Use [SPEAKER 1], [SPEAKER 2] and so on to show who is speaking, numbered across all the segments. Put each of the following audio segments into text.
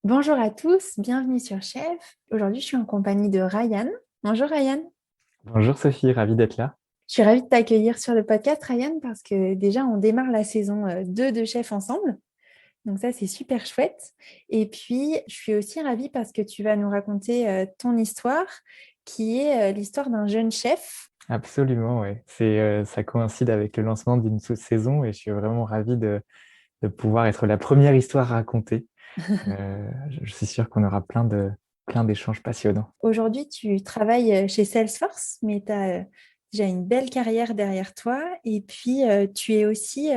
[SPEAKER 1] Bonjour à tous, bienvenue sur Chef. Aujourd'hui, je suis en compagnie de Ryan. Bonjour Ryan.
[SPEAKER 2] Bonjour Sophie, ravi d'être là.
[SPEAKER 1] Je suis ravie de t'accueillir sur le podcast Ryan parce que déjà, on démarre la saison 2 de Chef ensemble. Donc ça, c'est super chouette. Et puis, je suis aussi ravie parce que tu vas nous raconter ton histoire qui est l'histoire d'un jeune chef.
[SPEAKER 2] Absolument, ouais. Ça coïncide avec le lancement d'une saison et je suis vraiment ravi de pouvoir être la première histoire à raconter. Je suis sûr qu'on aura plein d'échanges passionnants.
[SPEAKER 1] Aujourd'hui, tu travailles chez Salesforce, mais tu as déjà une belle carrière derrière toi. Et puis, tu es aussi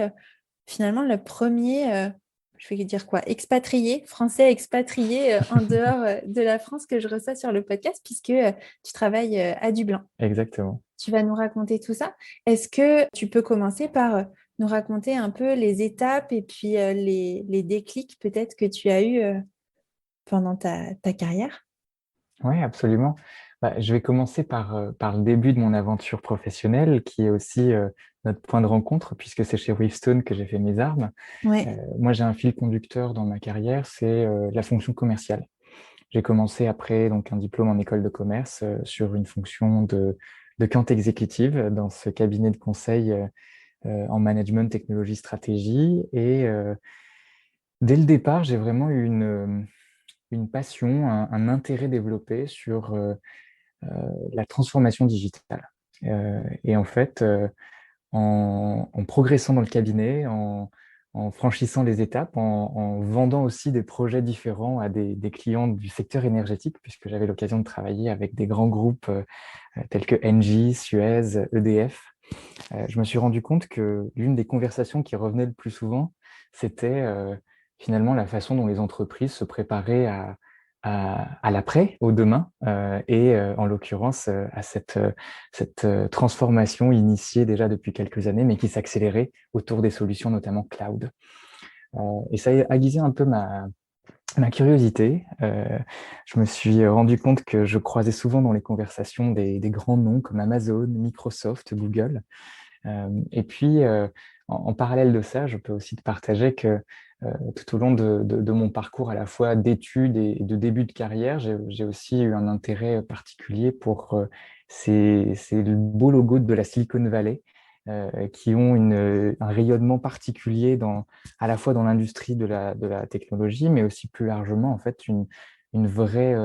[SPEAKER 1] finalement le premier, je vais dire quoi, expatrié, français expatrié en dehors de la France que je reçois sur le podcast, puisque tu travailles à Dublin.
[SPEAKER 2] Exactement.
[SPEAKER 1] Tu vas nous raconter tout ça. Est-ce que tu peux commencer par nous raconter un peu les étapes et puis les déclics peut-être que tu as eu pendant ta carrière?
[SPEAKER 2] Oui, absolument. Je vais commencer par le début de mon aventure professionnelle, qui est aussi notre point de rencontre, puisque c'est chez Wavestone que j'ai fait mes armes.
[SPEAKER 1] Ouais.
[SPEAKER 2] Moi, j'ai un fil conducteur dans ma carrière, c'est la fonction commerciale. J'ai commencé après donc un diplôme en école de commerce sur une fonction de account executive dans ce cabinet de conseil en management, technologie, stratégie. Et dès le départ, j'ai vraiment eu une passion, un intérêt développé sur la transformation digitale. Et en fait, en progressant dans le cabinet, en franchissant les étapes, en vendant aussi des projets différents à des clients du secteur énergétique, puisque j'avais l'occasion de travailler avec des grands groupes tels que Engie, Suez, EDF. Je me suis rendu compte que l'une des conversations qui revenait le plus souvent, c'était finalement la façon dont les entreprises se préparaient à l'après, au demain, et en l'occurrence à cette transformation initiée déjà depuis quelques années, mais qui s'accélérait autour des solutions, notamment cloud. Et ça a aiguisé un peu ma curiosité. Je me suis rendu compte que je croisais souvent dans les conversations des grands noms comme Amazon, Microsoft, Google. Et puis, en parallèle de ça, je peux aussi te partager que tout au long de mon parcours à la fois d'études et de début de carrière, j'ai aussi eu un intérêt particulier pour ces beaux logos de la Silicon Valley qui ont un rayonnement particulier à la fois dans l'industrie de la technologie, mais aussi plus largement, en fait, une vraie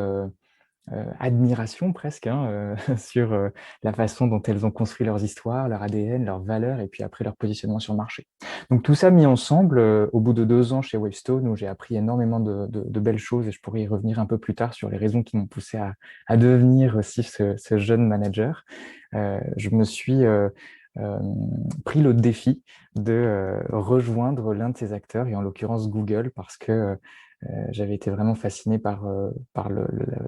[SPEAKER 2] admiration presque hein, sur la façon dont elles ont construit leurs histoires, leur ADN, leurs valeurs et puis après leur positionnement sur le marché. Donc tout ça mis ensemble, au bout de 2 ans chez Wavestone, où j'ai appris énormément de belles choses et je pourrais y revenir un peu plus tard sur les raisons qui m'ont poussé à devenir aussi ce jeune manager, je me suis euh, pris le défi de rejoindre l'un de ces acteurs, et en l'occurrence Google, parce que j'avais été vraiment fasciné par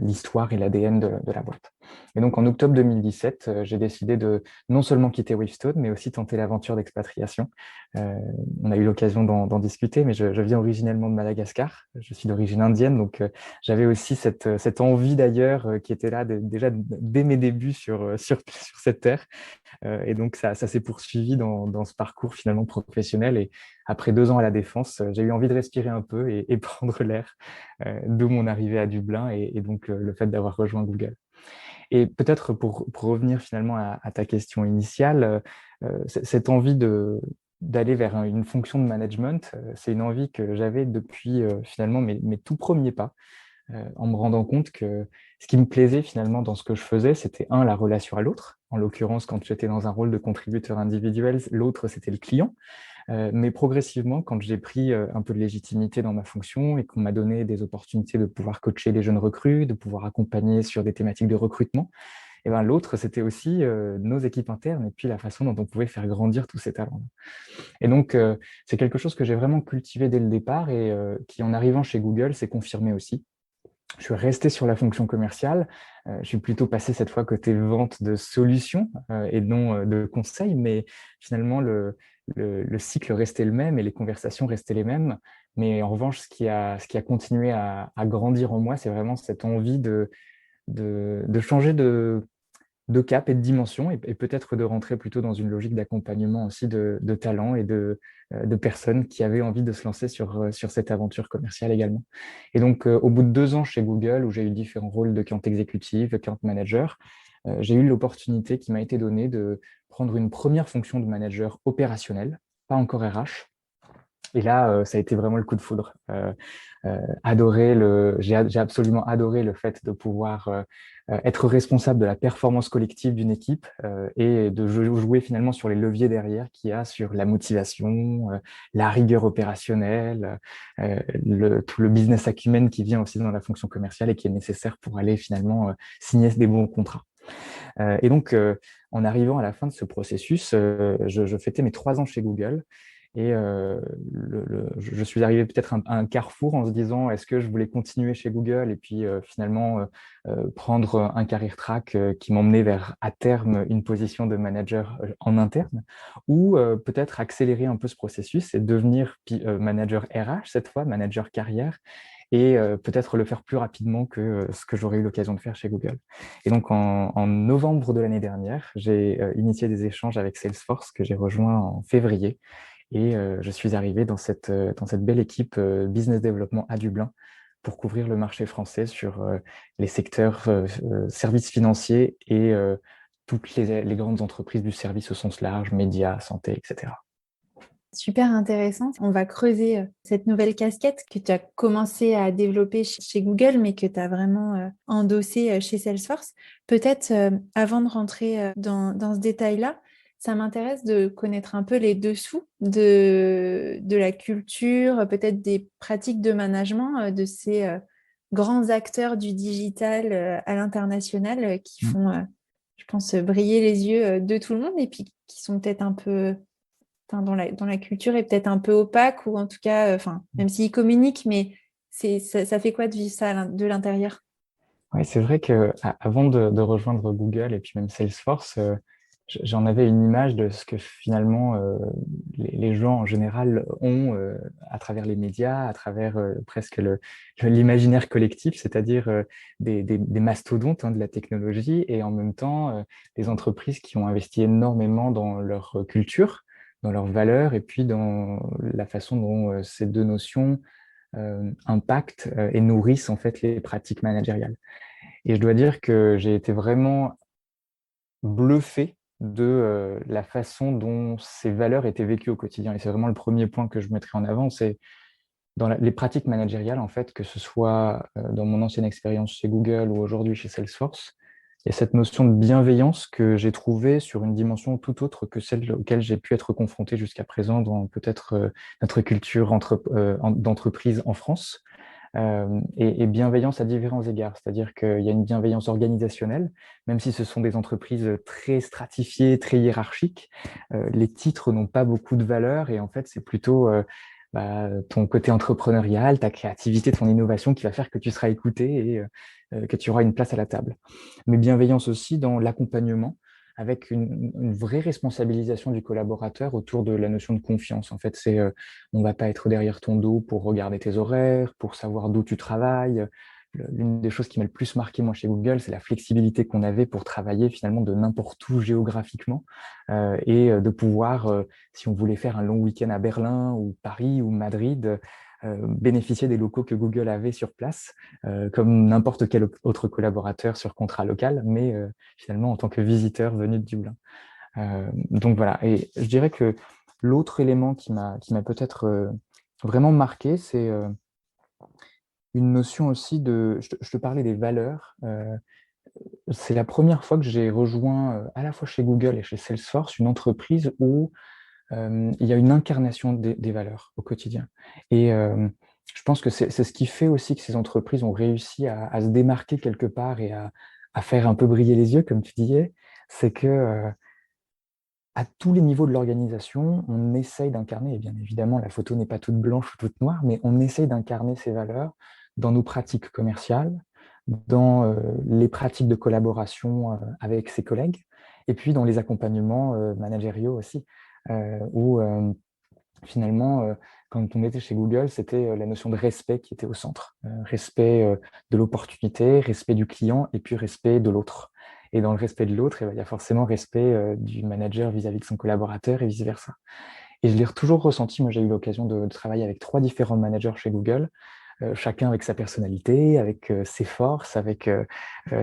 [SPEAKER 2] l'histoire et l'ADN de la boîte. Et donc en octobre 2017, j'ai décidé de non seulement quitter Wavestone, mais aussi tenter l'aventure d'expatriation. Euh, on a eu l'occasion d'en discuter, mais je viens originellement de Madagascar. Je suis d'origine indienne, donc j'avais aussi cette envie d'ailleurs qui était là déjà dès mes débuts sur cette terre. Et donc, ça s'est poursuivi dans ce parcours finalement professionnel. Et après 2 ans à la Défense, j'ai eu envie de respirer un peu et prendre l'air, d'où mon arrivée à Dublin et donc le fait d'avoir rejoint Google. Et peut-être pour revenir finalement à ta question initiale, cette envie d'aller vers une fonction de management, c'est une envie que j'avais depuis finalement mes tout premiers pas en me rendant compte que ce qui me plaisait finalement dans ce que je faisais, c'était la relation à l'autre. En l'occurrence, quand j'étais dans un rôle de contributeur individuel, l'autre, c'était le client. Mais progressivement, quand j'ai pris un peu de légitimité dans ma fonction et qu'on m'a donné des opportunités de pouvoir coacher les jeunes recrues, de pouvoir accompagner sur des thématiques de recrutement, et ben l'autre, c'était aussi nos équipes internes et puis la façon dont on pouvait faire grandir tous ces talents. Et donc, c'est quelque chose que j'ai vraiment cultivé dès le départ et qui, en arrivant chez Google, s'est confirmé aussi. Je suis resté sur la fonction commerciale. Je suis plutôt passé cette fois côté vente de solutions et non de conseils, mais finalement, le cycle restait le même et les conversations restaient les mêmes. Mais en revanche, ce qui a continué à grandir en moi, c'est vraiment cette envie de changer de cap et de dimension, et peut-être de rentrer plutôt dans une logique d'accompagnement aussi de talents et de personnes qui avaient envie de se lancer sur cette aventure commerciale également. Et donc, au bout de 2 ans chez Google, où j'ai eu différents rôles de account exécutif, account manager, j'ai eu l'opportunité qui m'a été donnée de prendre une première fonction de manager opérationnel, pas encore RH. Et là, ça a été vraiment le coup de foudre. J'ai absolument adoré le fait de pouvoir être responsable de la performance collective d'une équipe et de jouer finalement sur les leviers derrière qu'il y a sur la motivation, la rigueur opérationnelle, tout le business acumen qui vient aussi dans la fonction commerciale et qui est nécessaire pour aller finalement signer des bons contrats. Et donc, en arrivant à la fin de ce processus, je fêtais mes 3 ans chez Google. Et je suis arrivé peut-être à un carrefour en se disant, est-ce que je voulais continuer chez Google et puis finalement prendre un career track qui m'emmenait vers, à terme, une position de manager en interne, ou peut-être accélérer un peu ce processus et devenir manager RH cette fois, manager carrière, et peut-être le faire plus rapidement que ce que j'aurais eu l'occasion de faire chez Google. Et donc, en novembre de l'année dernière, j'ai initié des échanges avec Salesforce que j'ai rejoint en février. Et je suis arrivé dans cette belle équipe business development à Dublin pour couvrir le marché français sur les secteurs services financiers et toutes les grandes entreprises du service au sens large, médias, santé, etc.
[SPEAKER 1] Super intéressant. On va creuser cette nouvelle casquette que tu as commencé à développer chez Google, mais que tu as vraiment endossée chez Salesforce. Peut-être avant de rentrer dans ce détail-là, ça m'intéresse de connaître un peu les dessous de la culture, peut-être des pratiques de management de ces grands acteurs du digital à l'international qui
[SPEAKER 2] Mm.
[SPEAKER 1] font, je pense, briller les yeux de tout le monde et puis qui sont peut-être un peu enfin, dans la culture est peut-être un peu opaque ou en tout cas, enfin, même s'ils communiquent, mais ça fait quoi de vivre ça de l'intérieur?
[SPEAKER 2] Ouais, c'est vrai que avant de rejoindre Google et puis même Salesforce, j'en avais une image de ce que finalement les gens en général ont à travers les médias, à travers presque l'imaginaire collectif, c'est-à-dire des mastodontes de la technologie et en même temps des entreprises qui ont investi énormément dans leur culture, dans leurs valeurs et puis dans la façon dont ces deux notions impactent et nourrissent en fait les pratiques managériales. Et je dois dire que j'ai été vraiment bluffé de la façon dont ces valeurs étaient vécues au quotidien. Et c'est vraiment le premier point que je mettrai en avant, c'est dans les pratiques managériales, en fait, que ce soit dans mon ancienne expérience chez Google ou aujourd'hui chez Salesforce, il y a cette notion de bienveillance que j'ai trouvée sur une dimension tout autre que celle auquel j'ai pu être confronté jusqu'à présent dans peut-être notre culture d'entreprise en France et bienveillance à différents égards. C'est-à-dire qu'il y a une bienveillance organisationnelle, même si ce sont des entreprises très stratifiées, très hiérarchiques, les titres n'ont pas beaucoup de valeur et en fait, c'est plutôt ton côté entrepreneurial, ta créativité, ton innovation qui va faire que tu seras écouté et que tu auras une place à la table. Mais bienveillance aussi dans l'accompagnement avec une vraie responsabilisation du collaborateur autour de la notion de confiance. En fait, c'est on ne va pas être derrière ton dos pour regarder tes horaires, pour savoir d'où tu travailles. L'une des choses qui m'a le plus marqué, moi, chez Google, c'est la flexibilité qu'on avait pour travailler finalement de n'importe où géographiquement et de pouvoir, si on voulait faire un long week-end à Berlin ou Paris ou Madrid, bénéficier des locaux que Google avait sur place, comme n'importe quel autre collaborateur sur contrat local, mais finalement en tant que visiteur venu de Dublin. Donc voilà, et je dirais que l'autre élément qui m'a peut-être vraiment marqué, c'est une notion aussi de... Je te parlais des valeurs. C'est la première fois que j'ai rejoint à la fois chez Google et chez Salesforce une entreprise où il y a une incarnation des valeurs au quotidien. Et je pense que c'est ce qui fait aussi que ces entreprises ont réussi à se démarquer quelque part et à faire un peu briller les yeux, comme tu disais, c'est que à tous les niveaux de l'organisation, on essaye d'incarner, et bien évidemment, la photo n'est pas toute blanche ou toute noire, mais on essaye d'incarner ces valeurs dans nos pratiques commerciales, dans les pratiques de collaboration avec ses collègues, et puis dans les accompagnements managériaux aussi, où finalement, quand on était chez Google, c'était la notion de respect qui était au centre. Respect de l'opportunité, respect du client et puis respect de l'autre. Et dans le respect de l'autre, il y a forcément respect du manager vis-à-vis de son collaborateur et vice-versa. Et je l'ai toujours ressenti. Moi, j'ai eu l'occasion de travailler avec 3 différents managers chez Google, chacun avec sa personnalité, avec ses forces, avec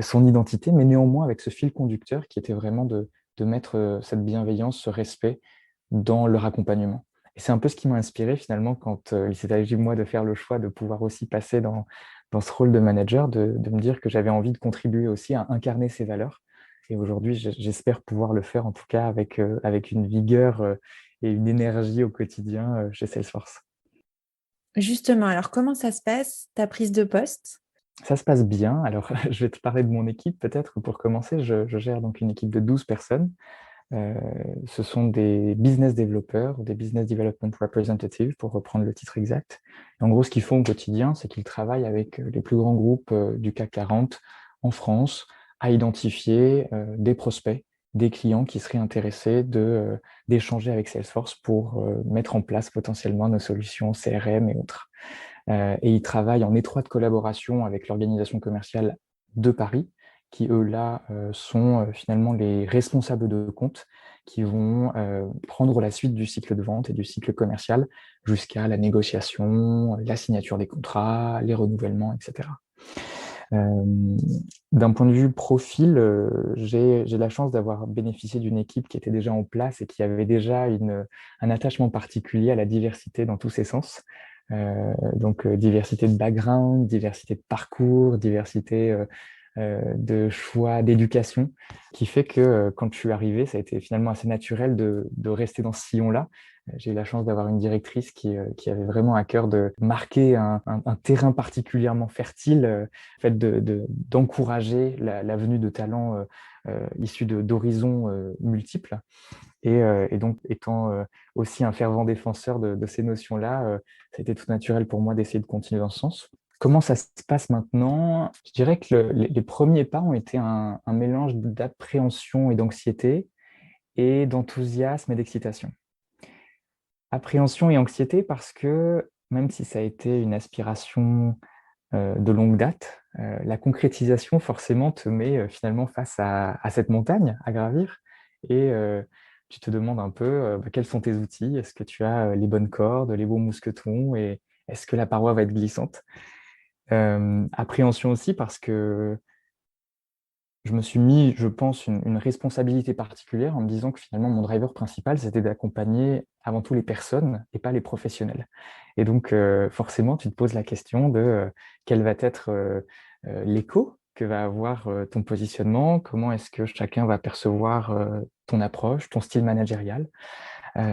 [SPEAKER 2] son identité, mais néanmoins avec ce fil conducteur qui était vraiment de mettre cette bienveillance, ce respect dans leur accompagnement. Et c'est un peu ce qui m'a inspiré finalement quand il s'est agi, moi, de faire le choix de pouvoir aussi passer dans ce rôle de manager, de me dire que j'avais envie de contribuer aussi à incarner ces valeurs. Et aujourd'hui, j'espère pouvoir le faire en tout cas avec une vigueur et une énergie au quotidien chez Salesforce.
[SPEAKER 1] Justement, alors comment ça se passe, ta prise de poste?
[SPEAKER 2] Ça se passe bien. Alors, je vais te parler de mon équipe peut-être pour commencer. Je gère donc une équipe de 12 personnes. Euh, Ce sont des business développeurs, des business development representatives, pour reprendre le titre exact. Et en gros, ce qu'ils font au quotidien, c'est qu'ils travaillent avec les plus grands groupes du CAC 40 en France à identifier des prospects, des clients qui seraient intéressés d'échanger avec Salesforce pour mettre en place potentiellement nos solutions CRM et autres. Et ils travaillent en étroite collaboration avec l'organisation commerciale de Paris, qui eux là sont finalement les responsables de compte qui vont prendre la suite du cycle de vente et du cycle commercial jusqu'à la négociation, la signature des contrats, les renouvellements, etc. Euh, D'un point de vue profil, j'ai la chance d'avoir bénéficié d'une équipe qui était déjà en place et qui avait déjà un attachement particulier à la diversité dans tous ses sens. Donc, diversité de background, diversité de parcours, diversité de choix d'éducation, qui fait que quand je suis arrivé, ça a été finalement assez naturel de rester dans ce sillon-là. J'ai eu la chance d'avoir une directrice qui avait vraiment à cœur de marquer un terrain particulièrement fertile, fait d'encourager la venue de talents issus d'horizons multiples. Et donc, étant aussi un fervent défenseur de ces notions-là, ça a été tout naturel pour moi d'essayer de continuer dans ce sens. Comment ça se passe maintenant? Je dirais que les premiers pas ont été un mélange d'appréhension et d'anxiété et d'enthousiasme et d'excitation. Appréhension et anxiété parce que même si ça a été une aspiration de longue date, la concrétisation forcément te met finalement face à cette montagne à gravir et tu te demandes un peu quels sont tes outils, est-ce que tu as les bonnes cordes, les bons mousquetons et est-ce que la paroi va être glissante? Appréhension aussi parce que je me suis mis, je pense, une responsabilité particulière en me disant que finalement, mon driver principal, c'était d'accompagner avant tout les personnes et pas les professionnels. Et donc, forcément, tu te poses la question de quel va être l'écho que va avoir ton positionnement, comment est-ce que chacun va percevoir ton approche, ton style managérial.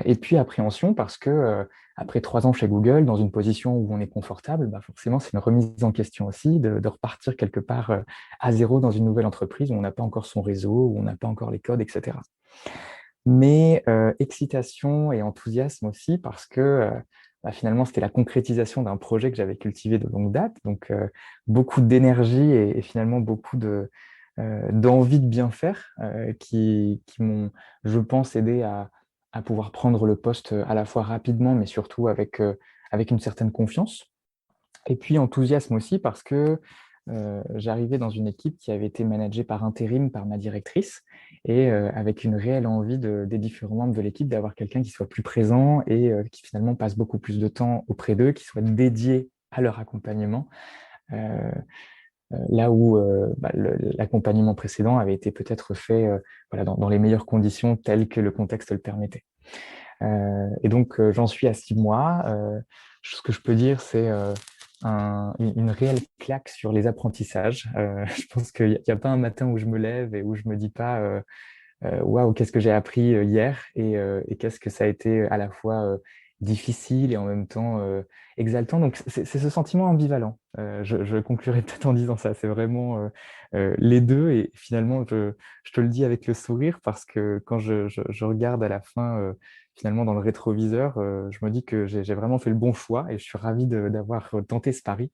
[SPEAKER 2] Et puis appréhension parce que après 3 ans chez Google, dans une position où on est confortable, bah forcément, c'est une remise en question aussi de repartir quelque part à zéro dans une nouvelle entreprise où on n'a pas encore son réseau, où on n'a pas encore les codes, etc. Mais excitation et enthousiasme aussi parce que bah, finalement, c'était la concrétisation d'un projet que j'avais cultivé de longue date. Donc, beaucoup d'énergie et finalement beaucoup d'envie de bien faire qui m'ont, je pense, aidé à pouvoir prendre le poste à la fois rapidement, mais surtout avec une certaine confiance. Et puis enthousiasme aussi parce que j'arrivais dans une équipe qui avait été managée par intérim par ma directrice et avec une réelle envie des différents membres de l'équipe d'avoir quelqu'un qui soit plus présent et qui finalement passe beaucoup plus de temps auprès d'eux, qui soit dédié à leur accompagnement. Euh, Là où l'accompagnement précédent avait été peut-être fait voilà, dans les meilleures conditions telles que le contexte le permettait. Et donc, j'en suis à 6 mois. Ce que je peux dire, c'est une réelle claque sur les apprentissages. Je pense qu'il n'y a pas un matin où je me lève et où je me dis pas waouh, qu'est-ce que j'ai appris hier et qu'est-ce que ça a été à la fois difficile et en même temps exaltant. Donc, c'est ce sentiment ambivalent. Je conclurai peut-être en disant ça. C'est vraiment les deux et finalement, je te le dis avec le sourire parce que quand je regarde à la fin, finalement, dans le rétroviseur, je me dis que j'ai vraiment fait le bon choix et je suis ravi d'avoir tenté ce pari.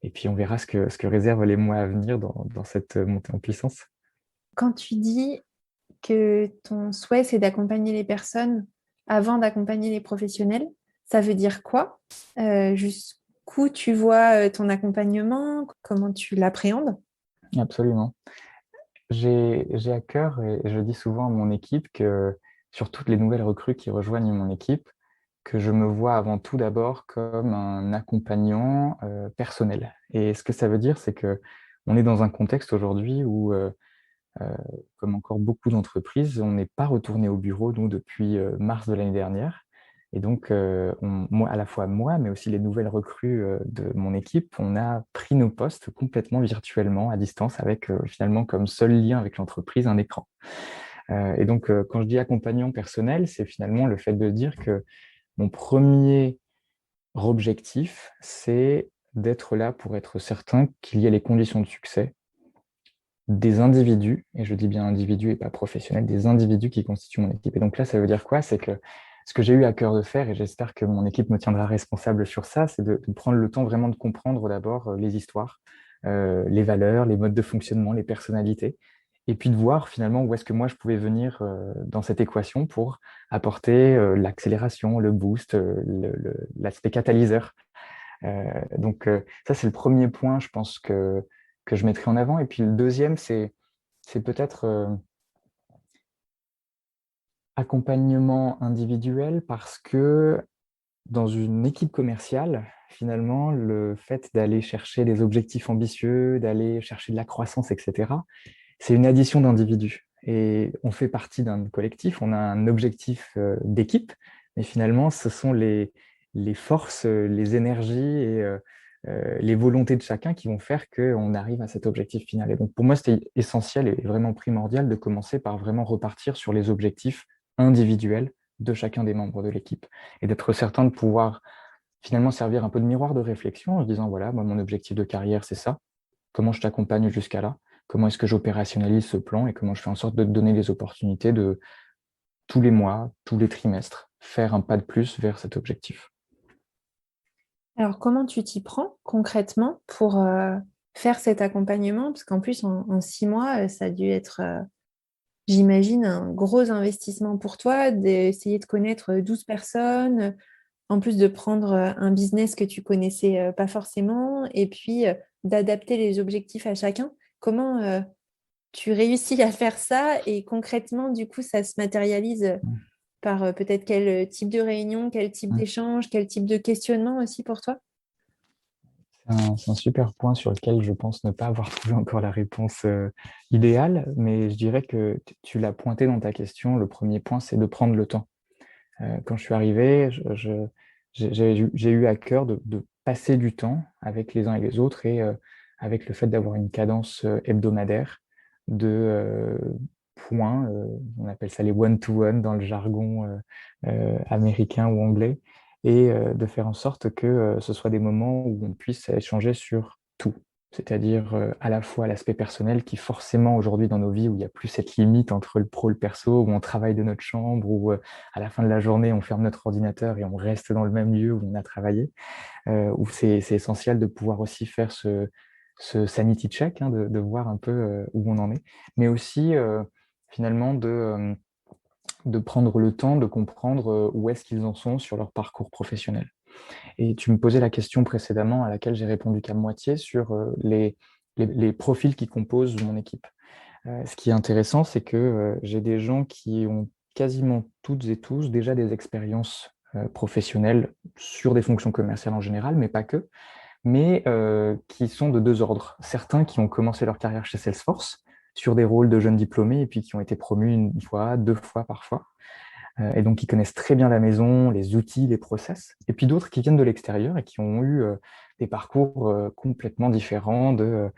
[SPEAKER 2] Et puis, on verra ce que réservent les mois à venir dans cette montée en puissance.
[SPEAKER 1] Quand tu dis que ton souhait, c'est d'accompagner les personnes avant d'accompagner les professionnels, ça veut dire quoi? Jusqu'où tu vois ton accompagnement? Comment tu l'appréhendes?
[SPEAKER 2] Absolument. j'ai à cœur, et je dis souvent à mon équipe, que sur toutes les nouvelles recrues qui rejoignent mon équipe, que je me vois avant tout d'abord comme un accompagnant personnel. Et ce que ça veut dire, c'est que on est dans un contexte aujourd'hui où, euh, comme encore beaucoup d'entreprises, on n'est pas retourné au bureau, nous, depuis mars de l'année dernière. Et donc, moi, à la fois moi, mais aussi les nouvelles recrues de mon équipe, on a pris nos postes complètement virtuellement, à distance, avec finalement comme seul lien avec l'entreprise un écran. Et donc, quand je dis accompagnant personnel, c'est finalement le fait de dire que mon premier objectif, c'est d'être là pour être certain qu'il y ait les conditions de succès des individus, et je dis bien individus et pas professionnels, des individus qui constituent mon équipe. Et donc là, ça veut dire quoi? C'est que ce que j'ai eu à cœur de faire, et j'espère que mon équipe me tiendra responsable sur ça, c'est de prendre le temps vraiment de comprendre d'abord les histoires, les valeurs, les modes de fonctionnement, les personnalités, et puis de voir finalement où est-ce que moi je pouvais venir dans cette équation pour apporter l'accélération, le boost, l'aspect catalyseur. Ça, c'est le premier point, je pense, que je mettrai en avant. Et puis le deuxième, c'est peut-être accompagnement individuel, parce que dans une équipe commerciale, finalement, le fait d'aller chercher des objectifs ambitieux, d'aller chercher de la croissance, etc., c'est une addition d'individus. Et on fait partie d'un collectif, on a un objectif d'équipe, mais finalement, ce sont les forces, les énergies et les volontés de chacun qui vont faire qu'on arrive à cet objectif final. Et donc, pour moi, c'était essentiel et vraiment primordial de commencer par vraiment repartir sur les objectifs individuels de chacun des membres de l'équipe et d'être certain de pouvoir finalement servir un peu de miroir de réflexion en se disant, voilà, moi, mon objectif de carrière, c'est ça. Comment je t'accompagne jusqu'à là? Comment est-ce que j'opérationnalise ce plan et comment je fais en sorte de te donner les opportunités de tous les mois, tous les trimestres, faire un pas de plus vers cet objectif.
[SPEAKER 1] Alors, comment tu t'y prends concrètement pour faire cet accompagnement? Parce qu'en plus, en 6 mois, ça a dû être, j'imagine, un gros investissement pour toi d'essayer de connaître 12 personnes, en plus de prendre un business que tu connaissais pas forcément, et puis d'adapter les objectifs à chacun. Comment tu réussis à faire ça et concrètement, du coup, ça se matérialise par peut-être quel type de réunion, quel type d'échange, quel type de questionnement aussi pour toi?
[SPEAKER 2] C'est un super point sur lequel je pense ne pas avoir trouvé encore la réponse idéale, mais je dirais que tu l'as pointé dans ta question. Le premier point, c'est de prendre le temps. Quand je suis arrivé, j'ai eu à cœur de passer du temps avec les uns et les autres et avec le fait d'avoir une cadence hebdomadaire de points, on appelle ça les one-to-one dans le jargon américain ou anglais, et de faire en sorte que ce soit des moments où on puisse échanger sur tout. C'est-à-dire à la fois l'aspect personnel qui forcément aujourd'hui dans nos vies où il n'y a plus cette limite entre le pro et le perso, où on travaille de notre chambre, où à la fin de la journée on ferme notre ordinateur et on reste dans le même lieu où on a travaillé, où c'est essentiel de pouvoir aussi faire ce sanity check, hein, de voir un peu où on en est, mais aussi finalement de prendre le temps de comprendre où est-ce qu'ils en sont sur leur parcours professionnel. Et tu me posais la question précédemment à laquelle j'ai répondu qu'à moitié sur les profils qui composent mon équipe. Ce qui est intéressant, c'est que j'ai des gens qui ont quasiment toutes et tous déjà des expériences professionnelles sur des fonctions commerciales en général, mais pas que, mais qui sont de deux ordres. Certains qui ont commencé leur carrière chez Salesforce sur des rôles de jeunes diplômés et puis qui ont été promus une fois, deux fois parfois, et donc qui connaissent très bien la maison, les outils, les process. Et puis d'autres qui viennent de l'extérieur et qui ont eu des parcours complètement différents de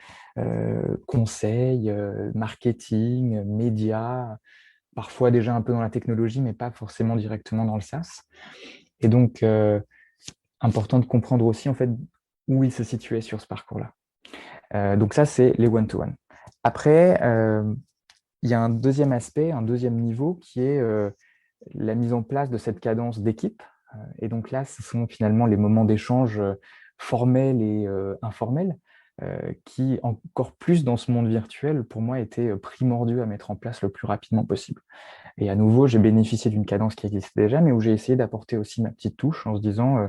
[SPEAKER 2] conseils, marketing, médias, parfois déjà un peu dans la technologie, mais pas forcément directement dans le SaaS. Et donc, important de comprendre aussi en fait où ils se situaient sur ce parcours-là. Donc ça, c'est les one-to-one. Après, il y a un deuxième aspect, un deuxième niveau qui est la mise en place de cette cadence d'équipe. Et donc là, ce sont finalement les moments d'échange formels et informels qui, encore plus dans ce monde virtuel, pour moi, étaient primordiaux à mettre en place le plus rapidement possible. Et à nouveau, j'ai bénéficié d'une cadence qui existait déjà, mais où j'ai essayé d'apporter aussi ma petite touche en se disant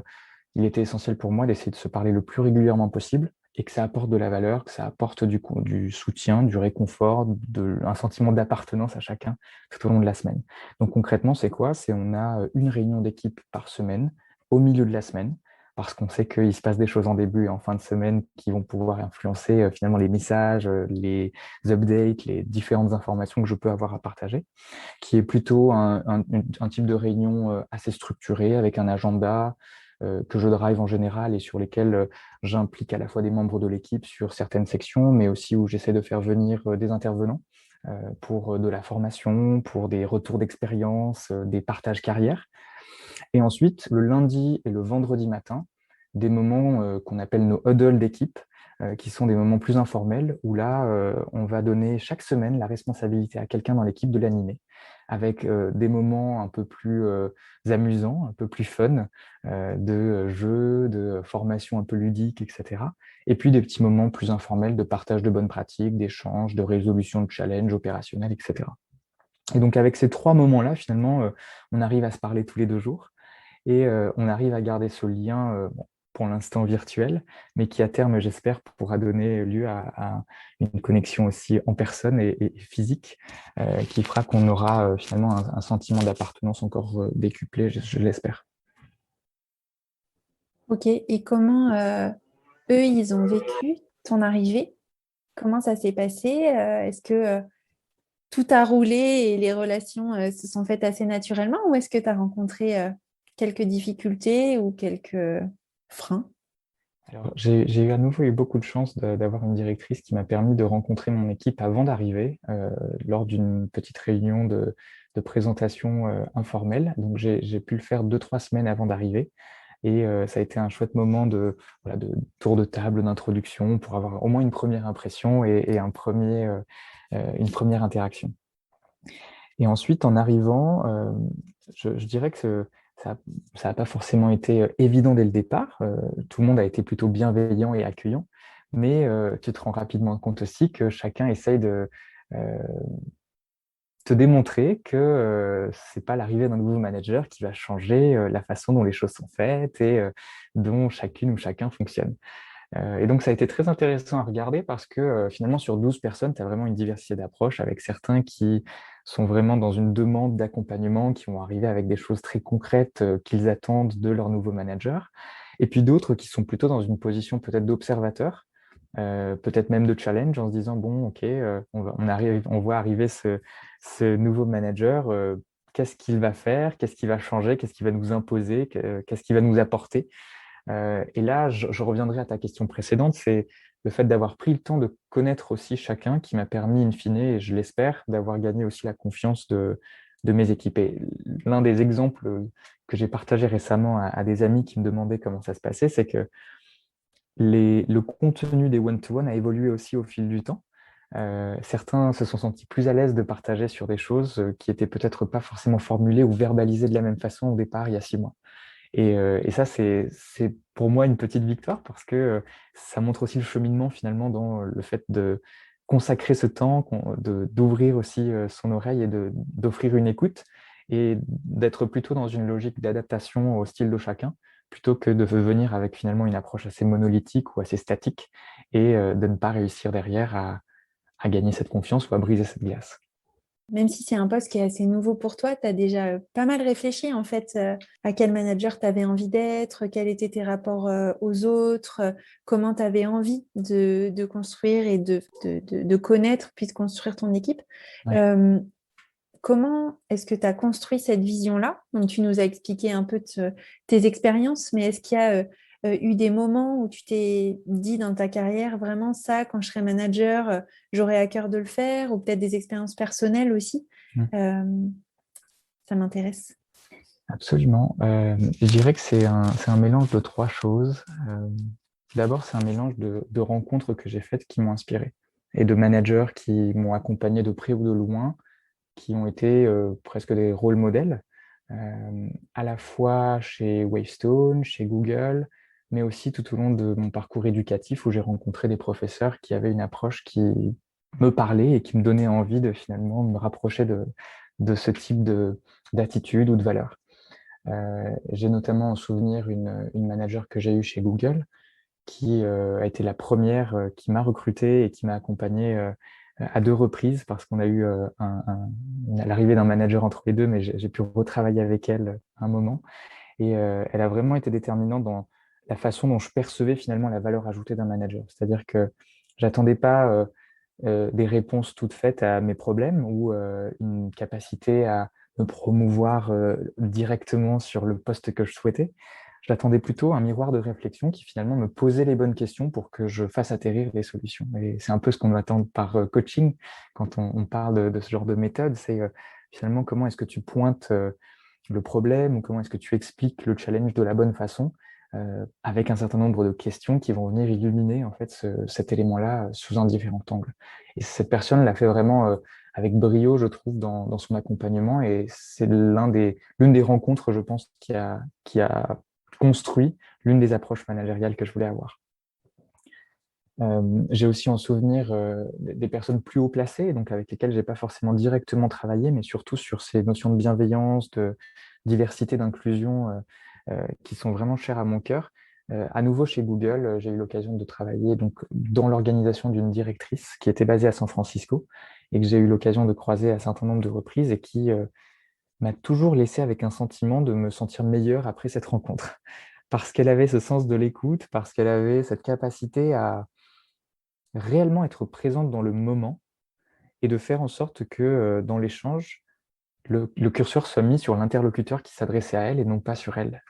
[SPEAKER 2] il était essentiel pour moi d'essayer de se parler le plus régulièrement possible, et que ça apporte de la valeur, que ça apporte du soutien, du réconfort, un sentiment d'appartenance à chacun tout au long de la semaine. Donc concrètement, c'est quoi? C'est on a une réunion d'équipe par semaine, au milieu de la semaine, parce qu'on sait qu'il se passe des choses en début et en fin de semaine qui vont pouvoir influencer finalement les messages, les updates, les différentes informations que je peux avoir à partager, qui est plutôt un type de réunion assez structuré avec un agenda que je drive en général et sur lesquels j'implique à la fois des membres de l'équipe sur certaines sections, mais aussi où j'essaie de faire venir des intervenants pour de la formation, pour des retours d'expérience, des partages carrière. Et ensuite, le lundi et le vendredi matin, des moments qu'on appelle nos huddles d'équipe, qui sont des moments plus informels, où là, on va donner chaque semaine la responsabilité à quelqu'un dans l'équipe de l'animer, avec des moments un peu plus amusants, un peu plus fun, de jeux, de formation un peu ludique, etc. Et puis des petits moments plus informels de partage de bonnes pratiques, d'échanges, de résolution de challenges opérationnels, etc. Et donc avec ces trois moments-là, finalement, on arrive à se parler tous les 2 jours et on arrive à garder ce lien, bon, pour l'instant virtuel, mais qui à terme, j'espère, pourra donner lieu à une connexion aussi en personne et physique, qui fera qu'on aura finalement un sentiment d'appartenance encore décuplé, je l'espère.
[SPEAKER 1] Ok, et comment eux, ils ont vécu ton arrivée? Comment ça s'est passé? Est-ce que tout a roulé et les relations se sont faites assez naturellement ou est-ce que tu as rencontré quelques difficultés ou quelques freins?
[SPEAKER 2] Alors, j'ai à nouveau eu beaucoup de chance d'avoir une directrice qui m'a permis de rencontrer mon équipe avant d'arriver, lors d'une petite réunion de présentation informelle. Donc, j'ai pu le faire 2, 3 semaines avant d'arriver. Et ça a été un chouette moment voilà, de tour de table, d'introduction, pour avoir au moins une première impression et une première interaction. Et ensuite, en arrivant, je dirais que ça n'a pas forcément été évident dès le départ. Tout le monde a été plutôt bienveillant et accueillant, mais tu te rends rapidement compte aussi que chacun essaye de te démontrer que c'est pas l'arrivée d'un nouveau manager qui va changer la façon dont les choses sont faites et dont chacune ou chacun fonctionne. Et donc, ça a été très intéressant à regarder parce que finalement, sur 12 personnes, tu as vraiment une diversité d'approches avec certains qui sont vraiment dans une demande d'accompagnement, qui vont arriver avec des choses très concrètes qu'ils attendent de leur nouveau manager. Et puis d'autres qui sont plutôt dans une position peut-être d'observateur, peut-être même de challenge en se disant, bon, OK, on voit arriver ce nouveau manager. Qu'est-ce qu'il va faire? Qu'est-ce qu'il va changer? Qu'est-ce qu'il va nous imposer? Qu'est-ce qu'il va nous apporter? Et là, je reviendrai à ta question précédente, c'est le fait d'avoir pris le temps de connaître aussi chacun qui m'a permis, in fine, et je l'espère, d'avoir gagné aussi la confiance de mes équipes. Et l'un des exemples que j'ai partagé récemment à des amis qui me demandaient comment ça se passait, c'est que le contenu des one-to-one a évolué aussi au fil du temps. Certains se sont sentis plus à l'aise de partager sur des choses qui étaient peut-être pas forcément formulées ou verbalisées de la même façon au départ il y a 6 mois. Et ça, c'est pour moi une petite victoire parce que ça montre aussi le cheminement finalement dans le fait de consacrer ce temps, d'ouvrir aussi son oreille et d'offrir une écoute et d'être plutôt dans une logique d'adaptation au style de chacun plutôt que de venir avec finalement une approche assez monolithique ou assez statique et de ne pas réussir derrière à gagner cette confiance ou à briser cette glace.
[SPEAKER 1] Même si c'est un poste qui est assez nouveau pour toi, tu as déjà pas mal réfléchi en fait à quel manager tu avais envie d'être, quels étaient tes rapports aux autres, comment tu avais envie de construire et de connaître puis de construire ton équipe.
[SPEAKER 2] Ouais.
[SPEAKER 1] Euh, Comment est-ce que tu as construit cette vision-là? Donc, tu nous as expliqué un peu tes expériences, mais est-ce qu'il y a eu des moments où tu t'es dit dans ta carrière, vraiment ça, quand je serai manager, j'aurai à cœur de le faire, ou peut-être des expériences personnelles aussi?
[SPEAKER 2] Mm.
[SPEAKER 1] Euh, Ça m'intéresse.
[SPEAKER 2] Absolument. Je dirais que c'est un mélange de trois choses. D'abord, c'est un mélange de rencontres que j'ai faites qui m'ont inspiré et de managers qui m'ont accompagné de près ou de loin, qui ont été presque des rôles modèles, à la fois chez Wavestone, chez Google, mais aussi tout au long de mon parcours éducatif où j'ai rencontré des professeurs qui avaient une approche qui me parlait et qui me donnait envie de finalement me rapprocher de ce type d'attitude ou de valeur. J'ai notamment en souvenir une manager que j'ai eue chez Google qui a été la première qui m'a recruté et qui m'a accompagné à 2 reprises parce qu'on a eu l'arrivée d'un manager entre les deux, mais j'ai pu retravailler avec elle un moment. Et elle a vraiment été déterminante dans la façon dont je percevais finalement la valeur ajoutée d'un manager. C'est-à-dire que j'attendais pas des réponses toutes faites à mes problèmes ou une capacité à me promouvoir directement sur le poste que je souhaitais. J'attendais plutôt un miroir de réflexion qui finalement me posait les bonnes questions pour que je fasse atterrir les solutions. Et c'est un peu ce qu'on attend par coaching quand on parle de ce genre de méthode. C'est finalement comment est-ce que tu pointes le problème ou comment est-ce que tu expliques le challenge de la bonne façon avec un certain nombre de questions qui vont venir illuminer en fait cet élément-là sous un différent angle. Et cette personne l'a fait vraiment avec brio, je trouve, dans son accompagnement et c'est l'une des rencontres, je pense, qui a construit l'une des approches managériales que je voulais avoir. J'ai aussi en souvenir des personnes plus haut placées, donc avec lesquelles j'ai pas forcément directement travaillé, mais surtout sur ces notions de bienveillance, de diversité, d'inclusion qui sont vraiment chères à mon cœur. À nouveau chez Google, j'ai eu l'occasion de travailler donc, dans l'organisation d'une directrice qui était basée à San Francisco et que j'ai eu l'occasion de croiser à un certain nombre de reprises et qui m'a toujours laissé avec un sentiment de me sentir meilleur après cette rencontre. Parce qu'elle avait ce sens de l'écoute, parce qu'elle avait cette capacité à réellement être présente dans le moment et de faire en sorte que dans l'échange, le curseur soit mis sur l'interlocuteur qui s'adressait à elle et non pas sur elle.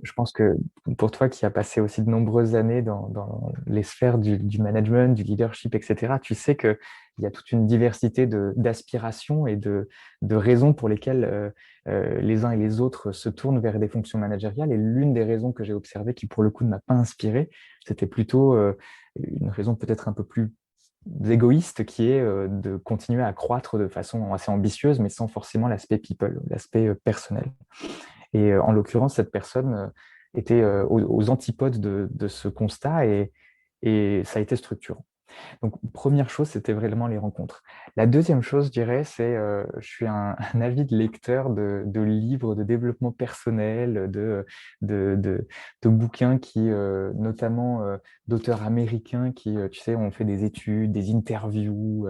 [SPEAKER 2] Je pense que pour toi qui as passé aussi de nombreuses années dans les sphères du management, du leadership, etc., tu sais qu'il y a toute une diversité d'aspirations et de raisons pour lesquelles les uns et les autres se tournent vers des fonctions managériales. Et l'une des raisons que j'ai observées qui, pour le coup, ne m'a pas inspiré, c'était plutôt une raison peut-être un peu plus égoïste qui est de continuer à croître de façon assez ambitieuse, mais sans forcément l'aspect people, l'aspect personnel. Et en l'occurrence, cette personne était aux antipodes de ce constat et ça a été structurant. Donc, première chose, c'était vraiment les rencontres. La deuxième chose, je dirais, c'est je suis un avide lecteur de livres de développement personnel, de bouquins qui, notamment d'auteurs américains qui, tu sais, ont fait des études, des interviews,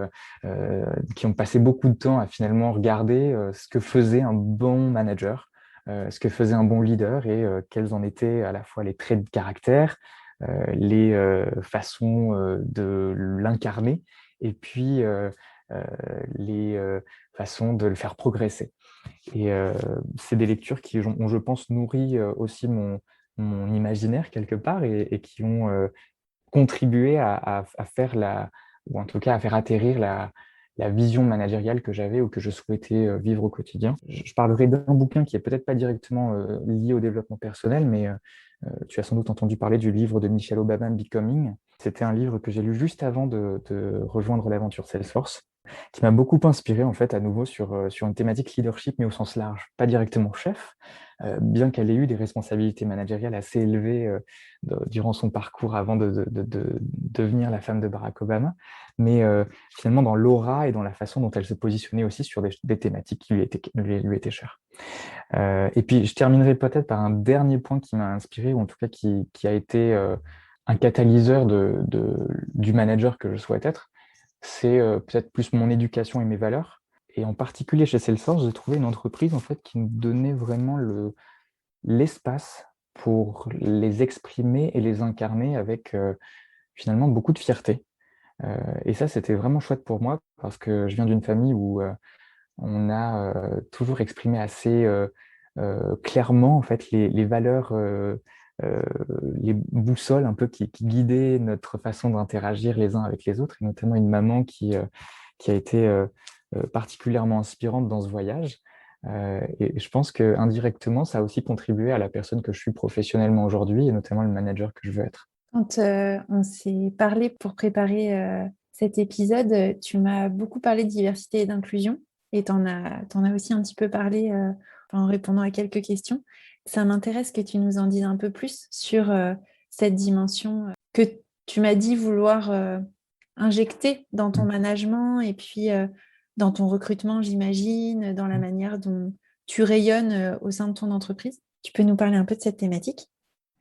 [SPEAKER 2] qui ont passé beaucoup de temps à finalement regarder ce que faisait un bon manager, ce que faisait un bon leader et quels en étaient à la fois les traits de caractère, les façons de l'incarner et puis euh, les façons de le faire progresser. Et c'est des lectures qui ont, je pense, nourri aussi mon imaginaire quelque part et qui ont contribué à faire ou en tout cas à faire atterrir la vision managériale que j'avais ou que je souhaitais vivre au quotidien. Je parlerai d'un bouquin qui est peut-être pas directement lié au développement personnel, mais tu as sans doute entendu parler du livre de Michelle Obama, Becoming. C'était un livre que j'ai lu juste avant de rejoindre l'aventure Salesforce, qui m'a beaucoup inspiré en fait à nouveau sur une thématique leadership, mais au sens large, pas directement chef, bien qu'elle ait eu des responsabilités managériales assez élevées durant son parcours avant de devenir la femme de Barack Obama, mais finalement dans l'aura et dans la façon dont elle se positionnait aussi sur des thématiques qui lui étaient chères. Et puis je terminerai peut-être par un dernier point qui m'a inspiré, ou en tout cas qui a été un catalyseur du manager que je souhaite être, c'est peut-être plus mon éducation et mes valeurs. Et en particulier chez Salesforce, j'ai trouvé une entreprise en fait qui me donnait vraiment l'espace pour les exprimer et les incarner avec finalement beaucoup de fierté. Et ça, c'était vraiment chouette pour moi parce que je viens d'une famille où on a toujours exprimé assez clairement en fait les valeurs, euh, les boussoles un peu qui guidaient notre façon d'interagir les uns avec les autres, et notamment une maman qui a été particulièrement inspirante dans ce voyage. Et je pense que indirectement, ça a aussi contribué à la personne que je suis professionnellement aujourd'hui, et notamment le manager que je veux être.
[SPEAKER 1] Quand on s'est parlé pour préparer cet épisode, tu m'as beaucoup parlé de diversité et d'inclusion et t'en as aussi un petit peu parlé en répondant à quelques questions. Ça m'intéresse que tu nous en dises un peu plus sur cette dimension que tu m'as dit vouloir injecter dans ton management et puis dans ton recrutement, j'imagine, dans la manière dont tu rayonnes au sein de ton entreprise. Tu peux nous parler un peu de cette thématique?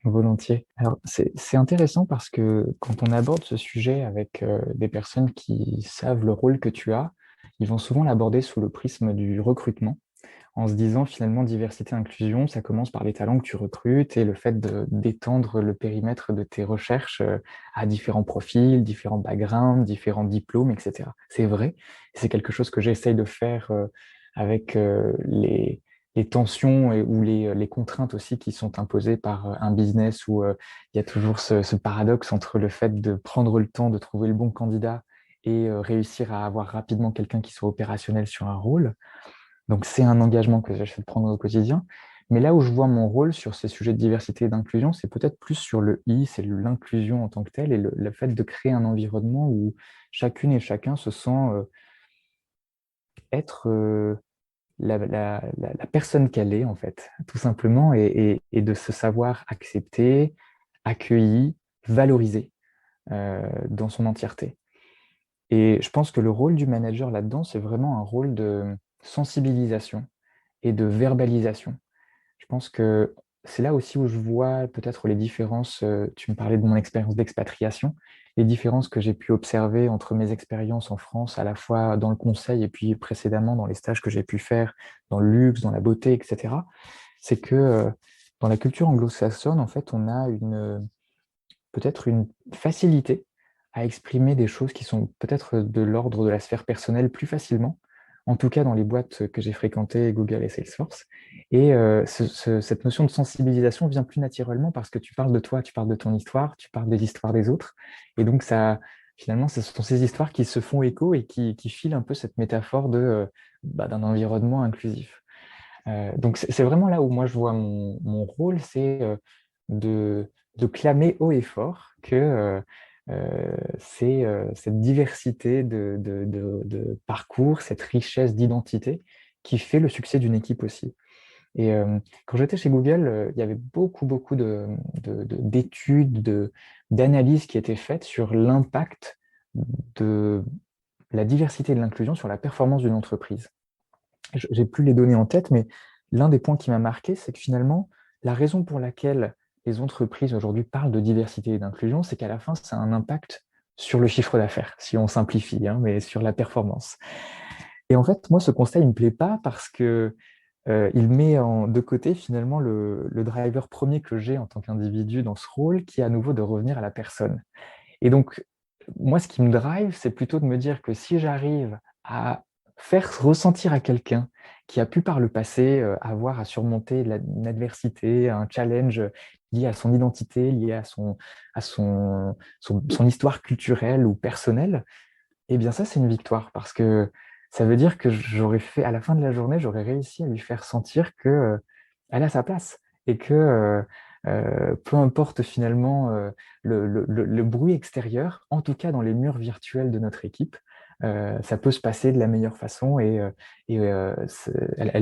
[SPEAKER 2] Volontiers. Alors, c'est intéressant parce que quand on aborde ce sujet avec des personnes qui savent le rôle que tu as, ils vont souvent l'aborder sous le prisme du recrutement, en se disant finalement diversité, inclusion, ça commence par les talents que tu recrutes et le fait d'étendre le périmètre de tes recherches à différents profils, différents backgrounds, différents diplômes, etc. C'est vrai, c'est quelque chose que j'essaye de faire avec les tensions ou les contraintes aussi qui sont imposées par un business où il y a toujours ce paradoxe entre le fait de prendre le temps de trouver le bon candidat et réussir à avoir rapidement quelqu'un qui soit opérationnel sur un rôle. Donc, c'est un engagement que j'essaie de prendre au quotidien. Mais là où je vois mon rôle sur ces sujets de diversité et d'inclusion, c'est peut-être plus sur le I, c'est l'inclusion en tant que telle et le fait de créer un environnement où chacune et chacun se sent être la personne qu'elle est, en fait, tout simplement, et de se savoir accepter, accueilli, valorisé dans son entièreté. Et je pense que le rôle du manager là-dedans, c'est vraiment un rôle de sensibilisation et de verbalisation. Je pense que c'est là aussi où je vois peut-être les différences. Tu me parlais de mon expérience d'expatriation, les différences que j'ai pu observer entre mes expériences en France, à la fois dans le conseil et puis précédemment dans les stages que j'ai pu faire dans le luxe, dans la beauté, etc. C'est que dans la culture anglo-saxonne, en fait, on a peut-être une facilité à exprimer des choses qui sont peut-être de l'ordre de la sphère personnelle plus facilement, en tout cas dans les boîtes que j'ai fréquentées, Google et Salesforce. Et cette notion de sensibilisation vient plus naturellement parce que tu parles de toi, tu parles de ton histoire, tu parles des histoires des autres. Et donc, finalement, ce sont ces histoires qui se font écho et qui filent un peu cette métaphore d'un environnement inclusif. Donc, c'est vraiment là où moi je vois mon rôle, c'est de, de clamer haut et fort que c'est cette diversité de parcours, cette richesse d'identité qui fait le succès d'une équipe aussi. Et quand j'étais chez Google, il y avait beaucoup d'études, d'analyses qui étaient faites sur l'impact de la diversité et de l'inclusion sur la performance d'une entreprise. J'ai plus les données en tête, mais l'un des points qui m'a marqué, c'est que finalement, la raison pour laquelle les entreprises aujourd'hui parlent de diversité et d'inclusion, c'est qu'à la fin, ça a un impact sur le chiffre d'affaires, si on simplifie, hein, mais sur la performance. Et en fait, moi, ce constat, il ne me plaît pas parce que il met de côté finalement le driver premier que j'ai en tant qu'individu dans ce rôle, qui est à nouveau de revenir à la personne. Et donc, moi, ce qui me drive, c'est plutôt de me dire que si j'arrive à faire ressentir à quelqu'un qui a pu par le passé avoir à surmonter une adversité, un challenge lié à son identité, lié à son histoire culturelle ou personnelle, eh bien ça, c'est une victoire parce que ça veut dire que j'aurais fait, à la fin de la journée, j'aurais réussi à lui faire sentir que, elle a sa place et que peu importe finalement le bruit extérieur, en tout cas dans les murs virtuels de notre équipe, ça peut se passer de la meilleure façon elle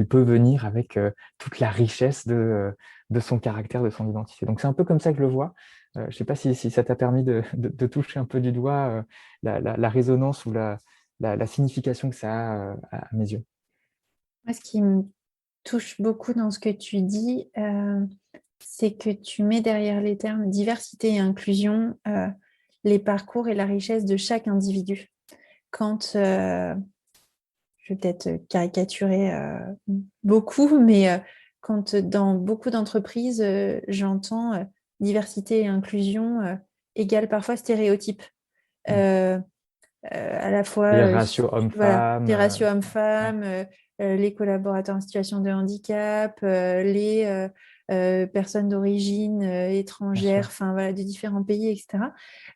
[SPEAKER 2] peut venir avec toute la richesse de son caractère, de son identité. Donc c'est un peu comme ça que je le vois. Je ne sais pas si ça t'a permis de toucher un peu du doigt la résonance ou la signification que ça a à mes yeux.
[SPEAKER 1] Moi, ce qui me touche beaucoup dans ce que tu dis, c'est que tu mets derrière les termes diversité et inclusion les parcours et la richesse de chaque individu. Quand, je vais peut-être caricaturer beaucoup, mais quand dans beaucoup d'entreprises, j'entends diversité et inclusion égale parfois stéréotype.
[SPEAKER 2] Mm.
[SPEAKER 1] Euh, à la fois
[SPEAKER 2] Les ratios
[SPEAKER 1] voilà,
[SPEAKER 2] hommes-femmes.
[SPEAKER 1] des ratios
[SPEAKER 2] Ouais,
[SPEAKER 1] hommes-femmes, les collaborateurs en situation de handicap, les personnes d'origine
[SPEAKER 2] bien
[SPEAKER 1] étrangère,
[SPEAKER 2] sûr.
[SPEAKER 1] enfin voilà, de différents pays, etc.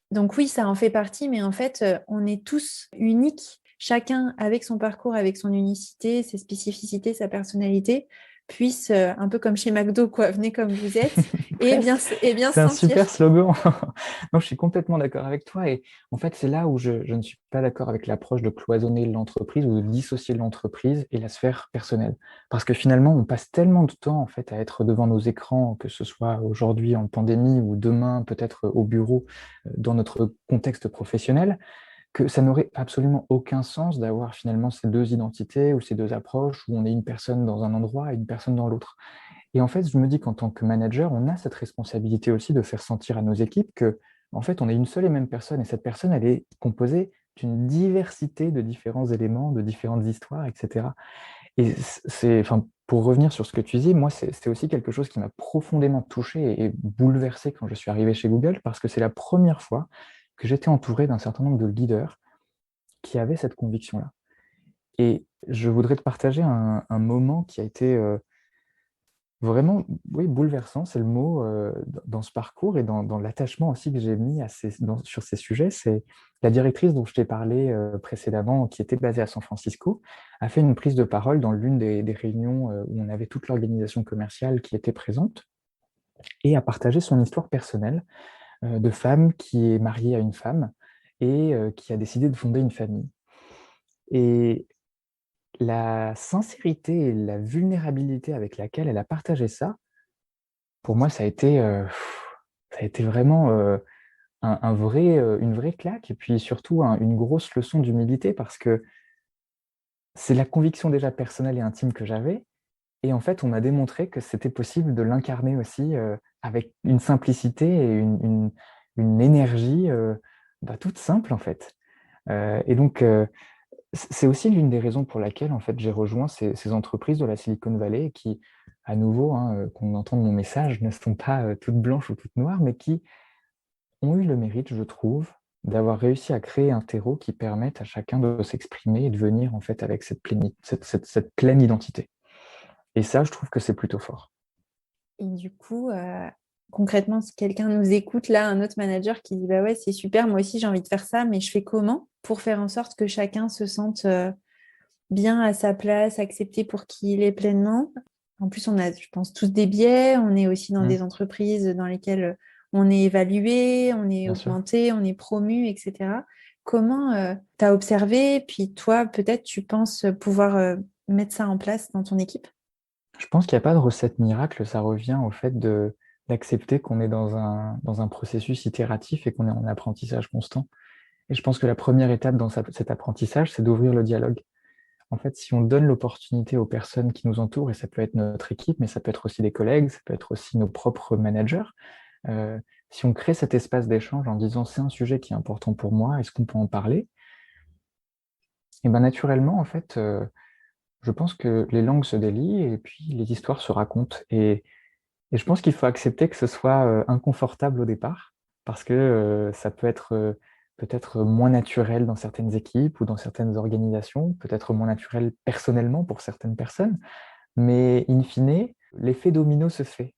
[SPEAKER 1] Donc oui, ça en fait partie, mais en fait, on est tous uniques, chacun avec son parcours, avec son unicité, ses spécificités, sa personnalité, puisse, un peu comme chez McDo, quoi, venez comme vous êtes,
[SPEAKER 2] Presque.
[SPEAKER 1] et bien se
[SPEAKER 2] C'est un
[SPEAKER 1] sentir.
[SPEAKER 2] super slogan. Non, je suis complètement d'accord avec toi. Et en fait, c'est là où je ne suis pas d'accord avec l'approche de cloisonner l'entreprise ou de dissocier l'entreprise et la sphère personnelle. Parce que finalement, on passe tellement de temps en fait à être devant nos écrans, que ce soit aujourd'hui en pandémie ou demain peut-être au bureau dans notre contexte professionnel, que ça n'aurait absolument aucun sens d'avoir finalement ces deux identités ou ces deux approches où on est une personne dans un endroit et une personne dans l'autre. Et en fait, je me dis qu'en tant que manager, on a cette responsabilité aussi de faire sentir à nos équipes que, en fait, on est une seule et même personne, et cette personne, elle est composée d'une diversité de différents éléments, de différentes histoires, etc. Et enfin, pour revenir sur ce que tu dis, moi, c'était aussi quelque chose qui m'a profondément touché et bouleversé quand je suis arrivé chez Google, parce que c'est la première fois que j'étais entouré d'un certain nombre de leaders qui avaient cette conviction-là. Et je voudrais te partager un moment qui a été vraiment, oui, bouleversant, c'est le mot, dans ce parcours et dans l'attachement aussi que j'ai mis sur ces sujets. C'est la directrice dont je t'ai parlé précédemment, qui était basée à San Francisco, a fait une prise de parole dans l'une des réunions où on avait toute l'organisation commerciale qui était présente et a partagé son histoire personnelle de femme qui est mariée à une femme et qui a décidé de fonder une famille. Et la sincérité et la vulnérabilité avec laquelle elle a partagé ça, pour moi, ça a été vraiment une vraie claque et puis surtout une grosse leçon d'humilité parce que c'est la conviction déjà personnelle et intime que j'avais. Et en fait, on m'a démontré que c'était possible de l'incarner aussi avec une simplicité et une énergie toute simple en fait. Et donc, c'est aussi l'une des raisons pour laquelle en fait, j'ai rejoint ces entreprises de la Silicon Valley qui, à nouveau, hein, qu'on entende mon message, ne sont pas toutes blanches ou toutes noires, mais qui ont eu le mérite, je trouve, d'avoir réussi à créer un terreau qui permette à chacun de s'exprimer et de venir en fait avec cette pleine identité. Et ça, je trouve que c'est plutôt fort.
[SPEAKER 1] Et du coup, concrètement, si quelqu'un nous écoute, là, un autre manager qui dit, bah ouais, c'est super, moi aussi j'ai envie de faire ça, mais je fais comment pour faire en sorte que chacun se sente bien à sa place, accepté pour qui il est pleinement. En plus, on a, je pense, tous des biais. On est aussi dans
[SPEAKER 2] Mm,
[SPEAKER 1] des entreprises dans lesquelles on est évalué, on est
[SPEAKER 2] bien sûr.
[SPEAKER 1] augmenté, on est promu, etc. Comment tu as observé, puis toi, peut-être, tu penses pouvoir mettre ça en place dans ton équipe?
[SPEAKER 2] Je pense qu'il n'y a pas de recette miracle, ça revient au fait d'accepter qu'on est dans un processus itératif et qu'on est en apprentissage constant. Et je pense que la première étape dans cet apprentissage, c'est d'ouvrir le dialogue. En fait, si on donne l'opportunité aux personnes qui nous entourent, et ça peut être notre équipe, mais ça peut être aussi des collègues, ça peut être aussi nos propres managers, euh, si on crée cet espace d'échange en disant c'est un sujet qui est important pour moi, est-ce qu'on peut en parler? Et bien naturellement, en fait, je pense que les langues se délient et puis les histoires se racontent. Et je pense qu'il faut accepter que ce soit inconfortable au départ, parce que ça peut être peut-être moins naturel dans certaines équipes ou dans certaines organisations, peut-être moins naturel personnellement pour certaines personnes, mais in fine, l'effet domino se fait.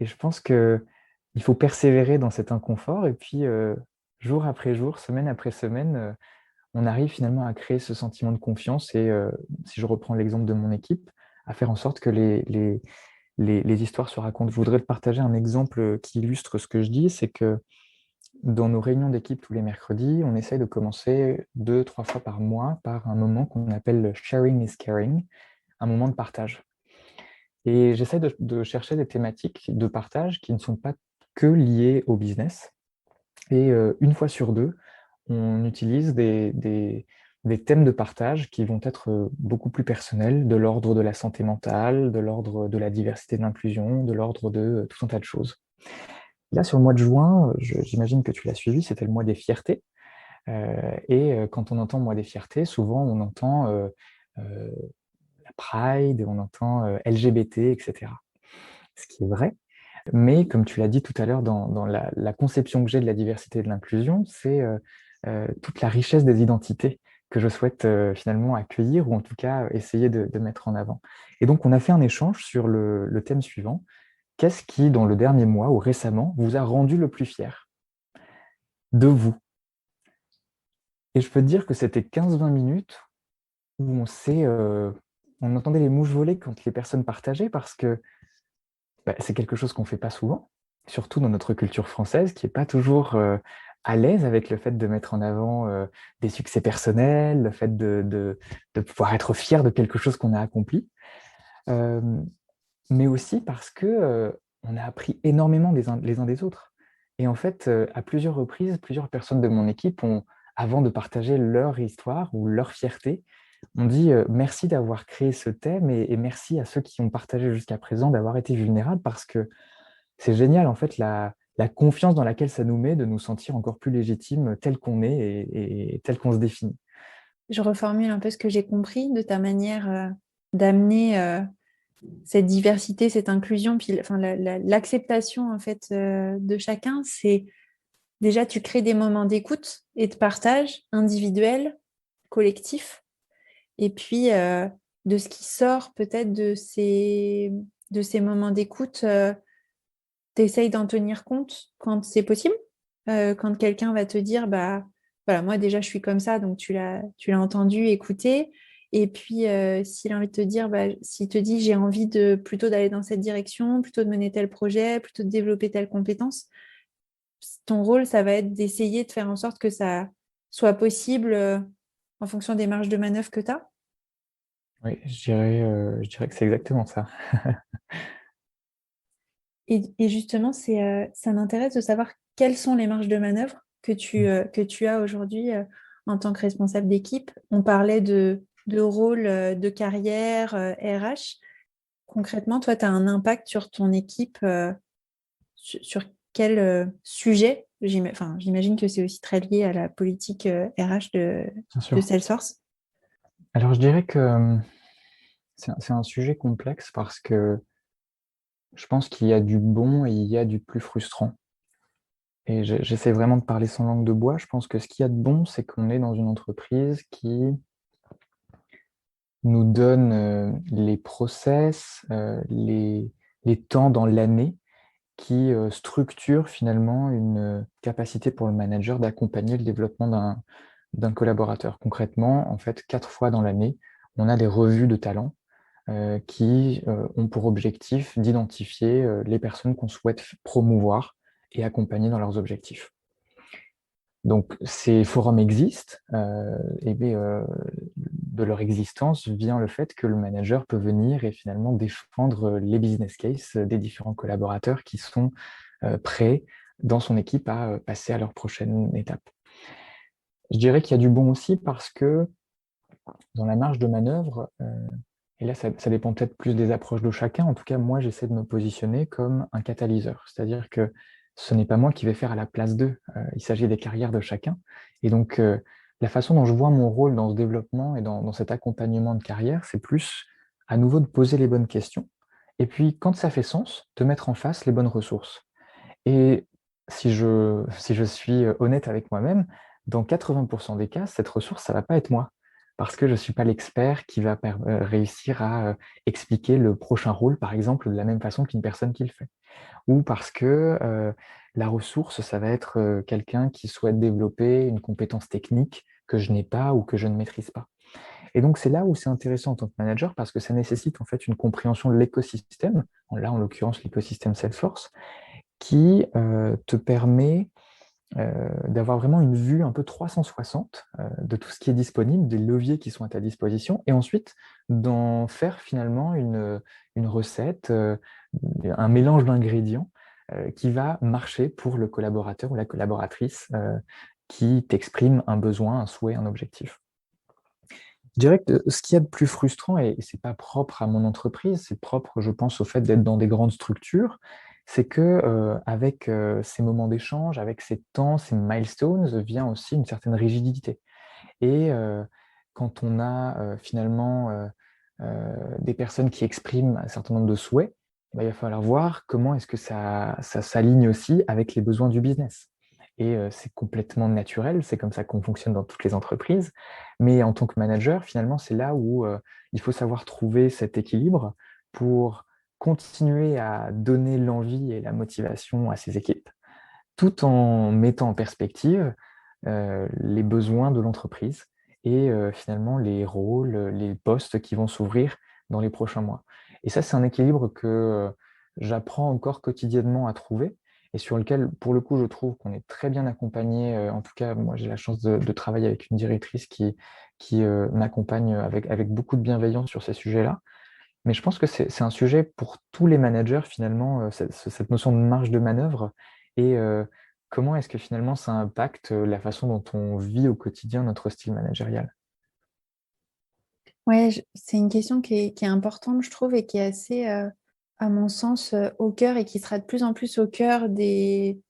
[SPEAKER 2] Et je pense que il faut persévérer dans cet inconfort, et puis jour après jour, semaine après semaine, on arrive finalement à créer ce sentiment de confiance, et si je reprends l'exemple de mon équipe, à faire en sorte que les histoires se racontent. Je voudrais te partager un exemple qui illustre ce que je dis, c'est que dans nos réunions d'équipe tous les mercredis, on essaye de commencer 2, 3 fois par mois par un moment qu'on appelle le sharing is caring, un moment de partage. Et j'essaie de chercher des thématiques de partage qui ne sont pas que liées au business. Et une fois sur deux, on utilise des thèmes de partage qui vont être beaucoup plus personnels, de l'ordre de la santé mentale, de l'ordre de la diversité et de l'inclusion, de l'ordre de tout un tas de choses. Là, sur le mois de juin, j'imagine que tu l'as suivi, c'était le mois des fiertés. Et quand on entend mois des fiertés, souvent on entend euh, la Pride, on entend LGBT, etc. Ce qui est vrai. Mais comme tu l'as dit tout à l'heure, dans la conception que j'ai de la diversité et de l'inclusion, c'est toute la richesse des identités que je souhaite finalement accueillir ou en tout cas essayer de mettre en avant. Et donc, on a fait un échange sur le thème suivant. Qu'est-ce qui, dans le dernier mois ou récemment, vous a rendu le plus fier de vous? Et je peux te dire que c'était 15-20 minutes où on entendait les mouches voler quand les personnes partageaient parce que c'est quelque chose qu'on ne fait pas souvent, surtout dans notre culture française, qui n'est pas toujours à l'aise avec le fait de mettre en avant des succès personnels, le fait de pouvoir être fier de quelque chose qu'on a accompli, euh, mais aussi parce que on a appris énormément les uns des autres. Et en fait, à plusieurs reprises, plusieurs personnes de mon équipe ont, avant de partager leur histoire ou leur fierté, On dit merci d'avoir créé ce thème et merci à ceux qui ont partagé jusqu'à présent d'avoir été vulnérables parce que c'est génial, en fait, la confiance dans laquelle ça nous met de nous sentir encore plus légitimes tel qu'on est et tel qu'on se définit.
[SPEAKER 1] Je reformule un peu ce que j'ai compris de ta manière d'amener cette diversité, cette inclusion, puis enfin, l'acceptation en fait de chacun. C'est déjà, tu crées des moments d'écoute et de partage individuels, collectifs, et puis de ce qui sort peut-être de ces moments d'écoute, tu essayes d'en tenir compte quand c'est possible. Quand quelqu'un va te dire, bah voilà, moi déjà je suis comme ça, donc tu l'as entendu, écouté. Et puis s'il a envie de te dire, bah, s'il te dit j'ai envie de plutôt d'aller dans cette direction, plutôt de mener tel projet, plutôt de développer telle compétence, ton rôle, ça va être d'essayer de faire en sorte que ça soit possible en fonction des marges de manœuvre que tu as.
[SPEAKER 2] Oui, je dirais que c'est exactement ça.
[SPEAKER 1] Et justement, ça m'intéresse de savoir quelles sont les marges de manœuvre que tu as aujourd'hui en tant que responsable d'équipe. On parlait de rôle de carrière RH. Concrètement, toi, tu as un impact sur ton équipe, sur quel sujet? Enfin, j'imagine que c'est aussi très lié à la politique RH
[SPEAKER 2] Bien
[SPEAKER 1] de
[SPEAKER 2] sûr.
[SPEAKER 1] Salesforce.
[SPEAKER 2] Alors, je dirais que c'est un sujet complexe parce que je pense qu'il y a du bon et il y a du plus frustrant. Et j'essaie vraiment de parler sans langue de bois. Je pense que ce qu'il y a de bon, c'est qu'on est dans une entreprise qui nous donne les process, les temps dans l'année qui structurent finalement une capacité pour le manager d'accompagner le développement d'un collaborateur. Concrètement, en fait, 4 fois dans l'année, on a des revues de talent qui ont pour objectif d'identifier les personnes qu'on souhaite promouvoir et accompagner dans leurs objectifs. Donc, ces forums existent, et bien, de leur existence vient le fait que le manager peut venir et finalement défendre les business cases des différents collaborateurs qui sont prêts dans son équipe à passer à leur prochaine étape. Je dirais qu'il y a du bon aussi parce que dans la marge de manœuvre, et là ça dépend peut-être plus des approches de chacun, en tout cas moi j'essaie de me positionner comme un catalyseur, c'est-à-dire que ce n'est pas moi qui vais faire à la place d'eux, il s'agit des carrières de chacun. Et donc la façon dont je vois mon rôle dans ce développement et dans cet accompagnement de carrière, c'est plus à nouveau de poser les bonnes questions, et puis quand ça fait sens, de mettre en face les bonnes ressources. Et si je suis honnête avec moi-même, dans 80% des cas, cette ressource, ça ne va pas être moi. Parce que je ne suis pas l'expert qui va réussir à expliquer le prochain rôle, par exemple, de la même façon qu'une personne qui le fait. Ou parce que la ressource, ça va être quelqu'un qui souhaite développer une compétence technique que je n'ai pas ou que je ne maîtrise pas. Et donc, c'est là où c'est intéressant en tant que manager parce que ça nécessite en fait une compréhension de l'écosystème, là en l'occurrence l'écosystème Salesforce, qui te permet d'avoir vraiment une vue un peu 360 de tout ce qui est disponible, des leviers qui sont à ta disposition, et ensuite d'en faire finalement une recette, un mélange d'ingrédients qui va marcher pour le collaborateur ou la collaboratrice qui t'exprime un besoin, un souhait, un objectif. Je dirais que ce qu'il y a de plus frustrant, et c'est pas propre à mon entreprise, c'est propre, je pense, au fait d'être dans des grandes structures, c'est que avec ces moments d'échange, avec ces temps, ces milestones, vient aussi une certaine rigidité. Et quand on a finalement des personnes qui expriment un certain nombre de souhaits, bah, il va falloir voir comment est-ce que ça s'aligne aussi avec les besoins du business. Et c'est complètement naturel, c'est comme ça qu'on fonctionne dans toutes les entreprises. Mais en tant que manager, finalement, c'est là où il faut savoir trouver cet équilibre pour continuer à donner l'envie et la motivation à ses équipes, tout en mettant en perspective les besoins de l'entreprise et finalement les rôles, les postes qui vont s'ouvrir dans les prochains mois. Et ça, c'est un équilibre que j'apprends encore quotidiennement à trouver et sur lequel, pour le coup, je trouve qu'on est très bien accompagné. En tout cas, moi, j'ai la chance de travailler avec une directrice qui m'accompagne avec beaucoup de bienveillance sur ces sujets-là. Mais je pense que c'est un sujet pour tous les managers, finalement, cette notion de marge de manœuvre et comment est-ce que finalement ça impacte la façon dont on vit au quotidien notre style managérial.
[SPEAKER 1] Ouais, c'est une question qui est importante, je trouve, et qui est assez, à mon sens, au cœur et qui sera de plus en plus au cœur des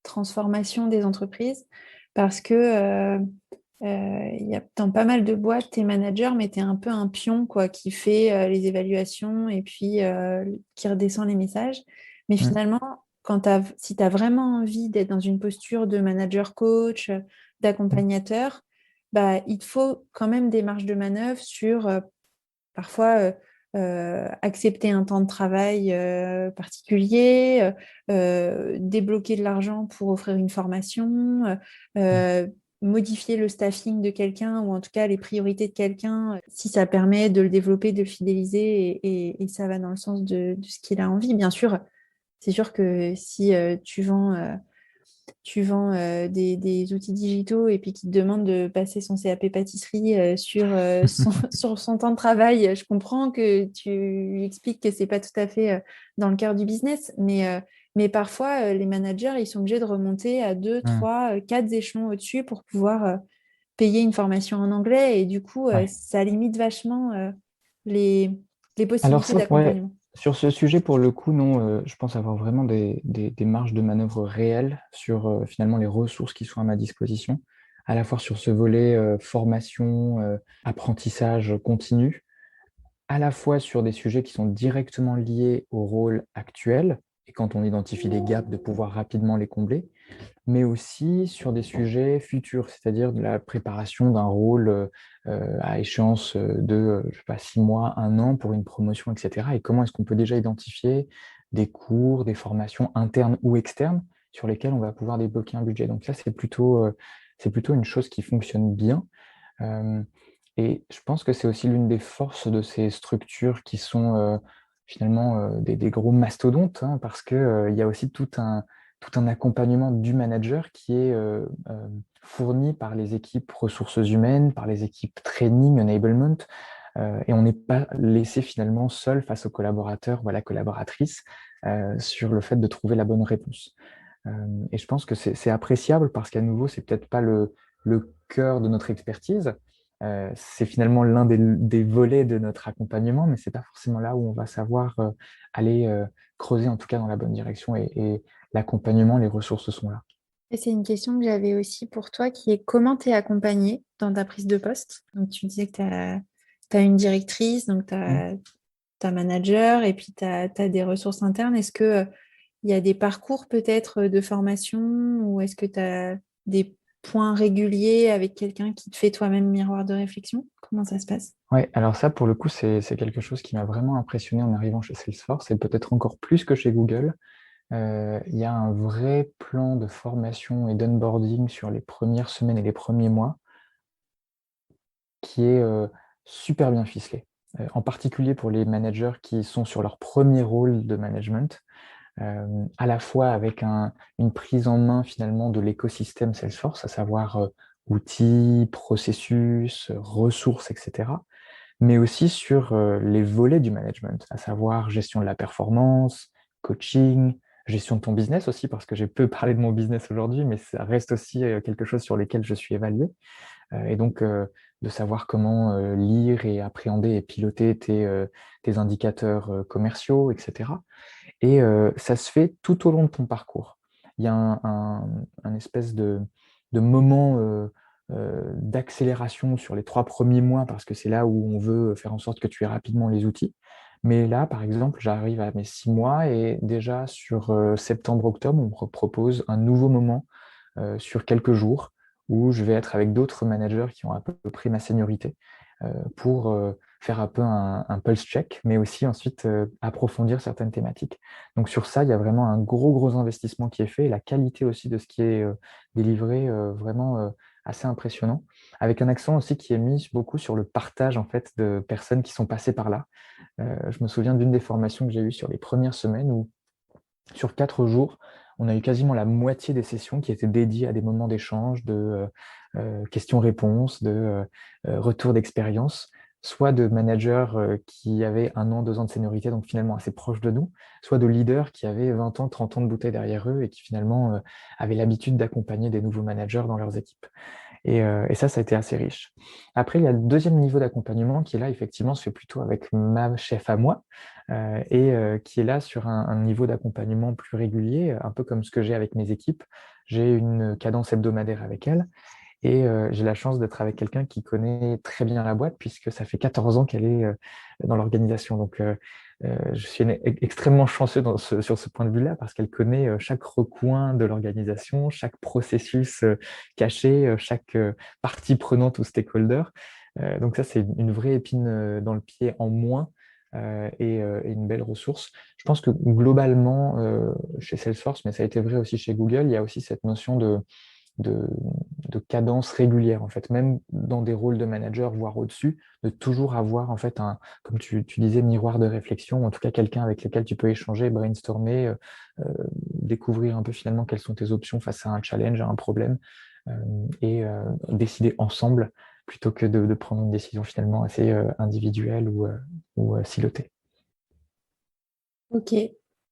[SPEAKER 1] transformations des entreprises parce que il y a dans pas mal de boîtes, tu es manager, mais tu es un peu un pion quoi, qui fait les évaluations et puis qui redescend les messages. Mais
[SPEAKER 2] Mm,
[SPEAKER 1] finalement, si tu as vraiment envie d'être dans une posture de manager coach,
[SPEAKER 2] mm,
[SPEAKER 1] d'accompagnateur, bah, il te faut quand même des marges de manœuvre sur parfois accepter un temps de travail particulier, débloquer de l'argent pour offrir une formation,
[SPEAKER 2] mm.
[SPEAKER 1] euh, modifier le staffing de quelqu'un ou en tout cas les priorités de quelqu'un si ça permet de le développer, de le fidéliser et ça va dans le sens de ce qu'il a envie. Bien sûr, c'est sûr que si tu vends des outils digitaux et puis qui te demandent de passer son CAP pâtisserie sur, sur son temps de travail, je comprends que tu expliques que c'est pas tout à fait dans le cœur du business, mais parfois les managers, ils sont obligés de remonter à deux,
[SPEAKER 2] Mm.
[SPEAKER 1] trois, quatre échelons au-dessus pour pouvoir payer une formation en anglais et du coup,
[SPEAKER 2] Ouais.
[SPEAKER 1] ça limite vachement les, les
[SPEAKER 2] Alors
[SPEAKER 1] possibilités
[SPEAKER 2] ça, ouais,
[SPEAKER 1] d'accompagnement.
[SPEAKER 2] sur ce sujet, pour le coup, non, je pense avoir vraiment des marges de manœuvre réelles sur finalement les ressources qui sont à ma disposition, à la fois sur ce volet formation, apprentissage continu, à la fois sur des sujets qui sont directement liés au rôle actuel, et quand on identifie des gaps, de pouvoir rapidement les combler, mais aussi sur des sujets futurs, c'est-à-dire de la préparation d'un rôle à échéance de, je sais pas, 6 mois, un an pour une promotion, etc. Et comment est-ce qu'on peut déjà identifier des cours, des formations internes ou externes sur lesquelles on va pouvoir débloquer un budget. Donc ça, c'est plutôt une chose qui fonctionne bien. Euh, et je pense que c'est aussi l'une des forces de ces structures qui sont finalement des gros mastodontes, hein, parce que, il y a aussi tout un accompagnement du manager qui est fourni par les équipes ressources humaines, par les équipes training, enablement, et on n'est pas laissé finalement seul face aux collaborateurs ou à la collaboratrice sur le fait de trouver la bonne réponse. Et je pense que c'est appréciable parce qu'à nouveau, c'est peut-être pas le cœur de notre expertise. C'est finalement l'un des volets de notre accompagnement, mais c'est pas forcément là où on va savoir aller creuser en tout cas dans la bonne direction. Et l'accompagnement, les ressources sont là.
[SPEAKER 1] Et c'est une question que j'avais aussi pour toi qui est comment tu es accompagné dans ta prise de poste? Donc, tu disais que tu as, une directrice, donc tu
[SPEAKER 2] Mm.
[SPEAKER 1] as, ta manager et puis tu as des ressources internes. Est-ce que il y a des parcours peut-être de formation ou est-ce que tu as des points réguliers avec quelqu'un qui te fait toi-même miroir de réflexion? Comment ça se passe?
[SPEAKER 2] Ouais, alors ça, pour le coup, c'est quelque chose qui m'a vraiment impressionné en arrivant chez Salesforce et peut-être encore plus que chez Google. Il y a un vrai plan de formation et d'onboarding sur les premières semaines et les premiers mois qui est super bien ficelé. En particulier pour les managers qui sont sur leur premier rôle de management, à la fois avec une prise en main finalement de l'écosystème Salesforce, à savoir outils, processus, ressources, etc., mais aussi sur les volets du management, à savoir gestion de la performance, coaching, gestion de ton business aussi, parce que j'ai peu parlé de mon business aujourd'hui, mais ça reste aussi quelque chose sur lequel je suis évalué. Et donc, de savoir comment lire et appréhender et piloter tes indicateurs commerciaux, etc. Et ça se fait tout au long de ton parcours. Il y a un espèce de moment d'accélération sur les 3 premiers mois parce que c'est là où on veut faire en sorte que tu aies rapidement les outils. Mais là, par exemple, j'arrive à mes 6 mois et déjà sur septembre-octobre, on me propose un nouveau moment sur quelques jours où je vais être avec d'autres managers qui ont à peu près ma seniorité pour faire un peu un pulse check, mais aussi ensuite approfondir certaines thématiques. Donc sur ça, il y a vraiment un gros investissement qui est fait et la qualité aussi de ce qui est délivré vraiment assez impressionnant, avec un accent aussi qui est mis beaucoup sur le partage en fait de personnes qui sont passées par là. Je me souviens d'une des formations que j'ai eues sur les premières semaines où sur 4 jours, on a eu quasiment la moitié des sessions qui étaient dédiées à des moments d'échange, de questions-réponses, de retours d'expérience, soit de managers qui avaient 1 an, 2 ans de seniorité, donc finalement assez proches de nous, soit de leaders qui avaient 20 ans, 30 ans de bouteille derrière eux et qui finalement avaient l'habitude d'accompagner des nouveaux managers dans leurs équipes. Et ça a été assez riche. Après, il y a le deuxième niveau d'accompagnement qui est là, effectivement, se fait plutôt avec ma chef à moi qui est là sur un niveau d'accompagnement plus régulier, un peu comme ce que j'ai avec mes équipes. J'ai une cadence hebdomadaire avec elle et j'ai la chance d'être avec quelqu'un qui connaît très bien la boîte puisque ça fait 14 ans qu'elle est dans l'organisation. Donc, je suis extrêmement chanceux sur ce point de vue-là parce qu'elle connaît chaque recoin de l'organisation, chaque processus caché, chaque partie prenante ou stakeholder. Donc ça, c'est une vraie épine dans le pied en moins et une belle ressource. Je pense que globalement, chez Salesforce, mais ça a été vrai aussi chez Google, il y a aussi cette notion de, de cadence régulière, en fait, même dans des rôles de manager, voire au-dessus, de toujours avoir, en fait, comme tu disais, miroir de réflexion, en tout cas quelqu'un avec lequel tu peux échanger, brainstormer, euh, découvrir un peu finalement quelles sont tes options face à un challenge, à un problème, décider ensemble plutôt que de prendre une décision finalement assez individuelle ou silotée.
[SPEAKER 1] Ok,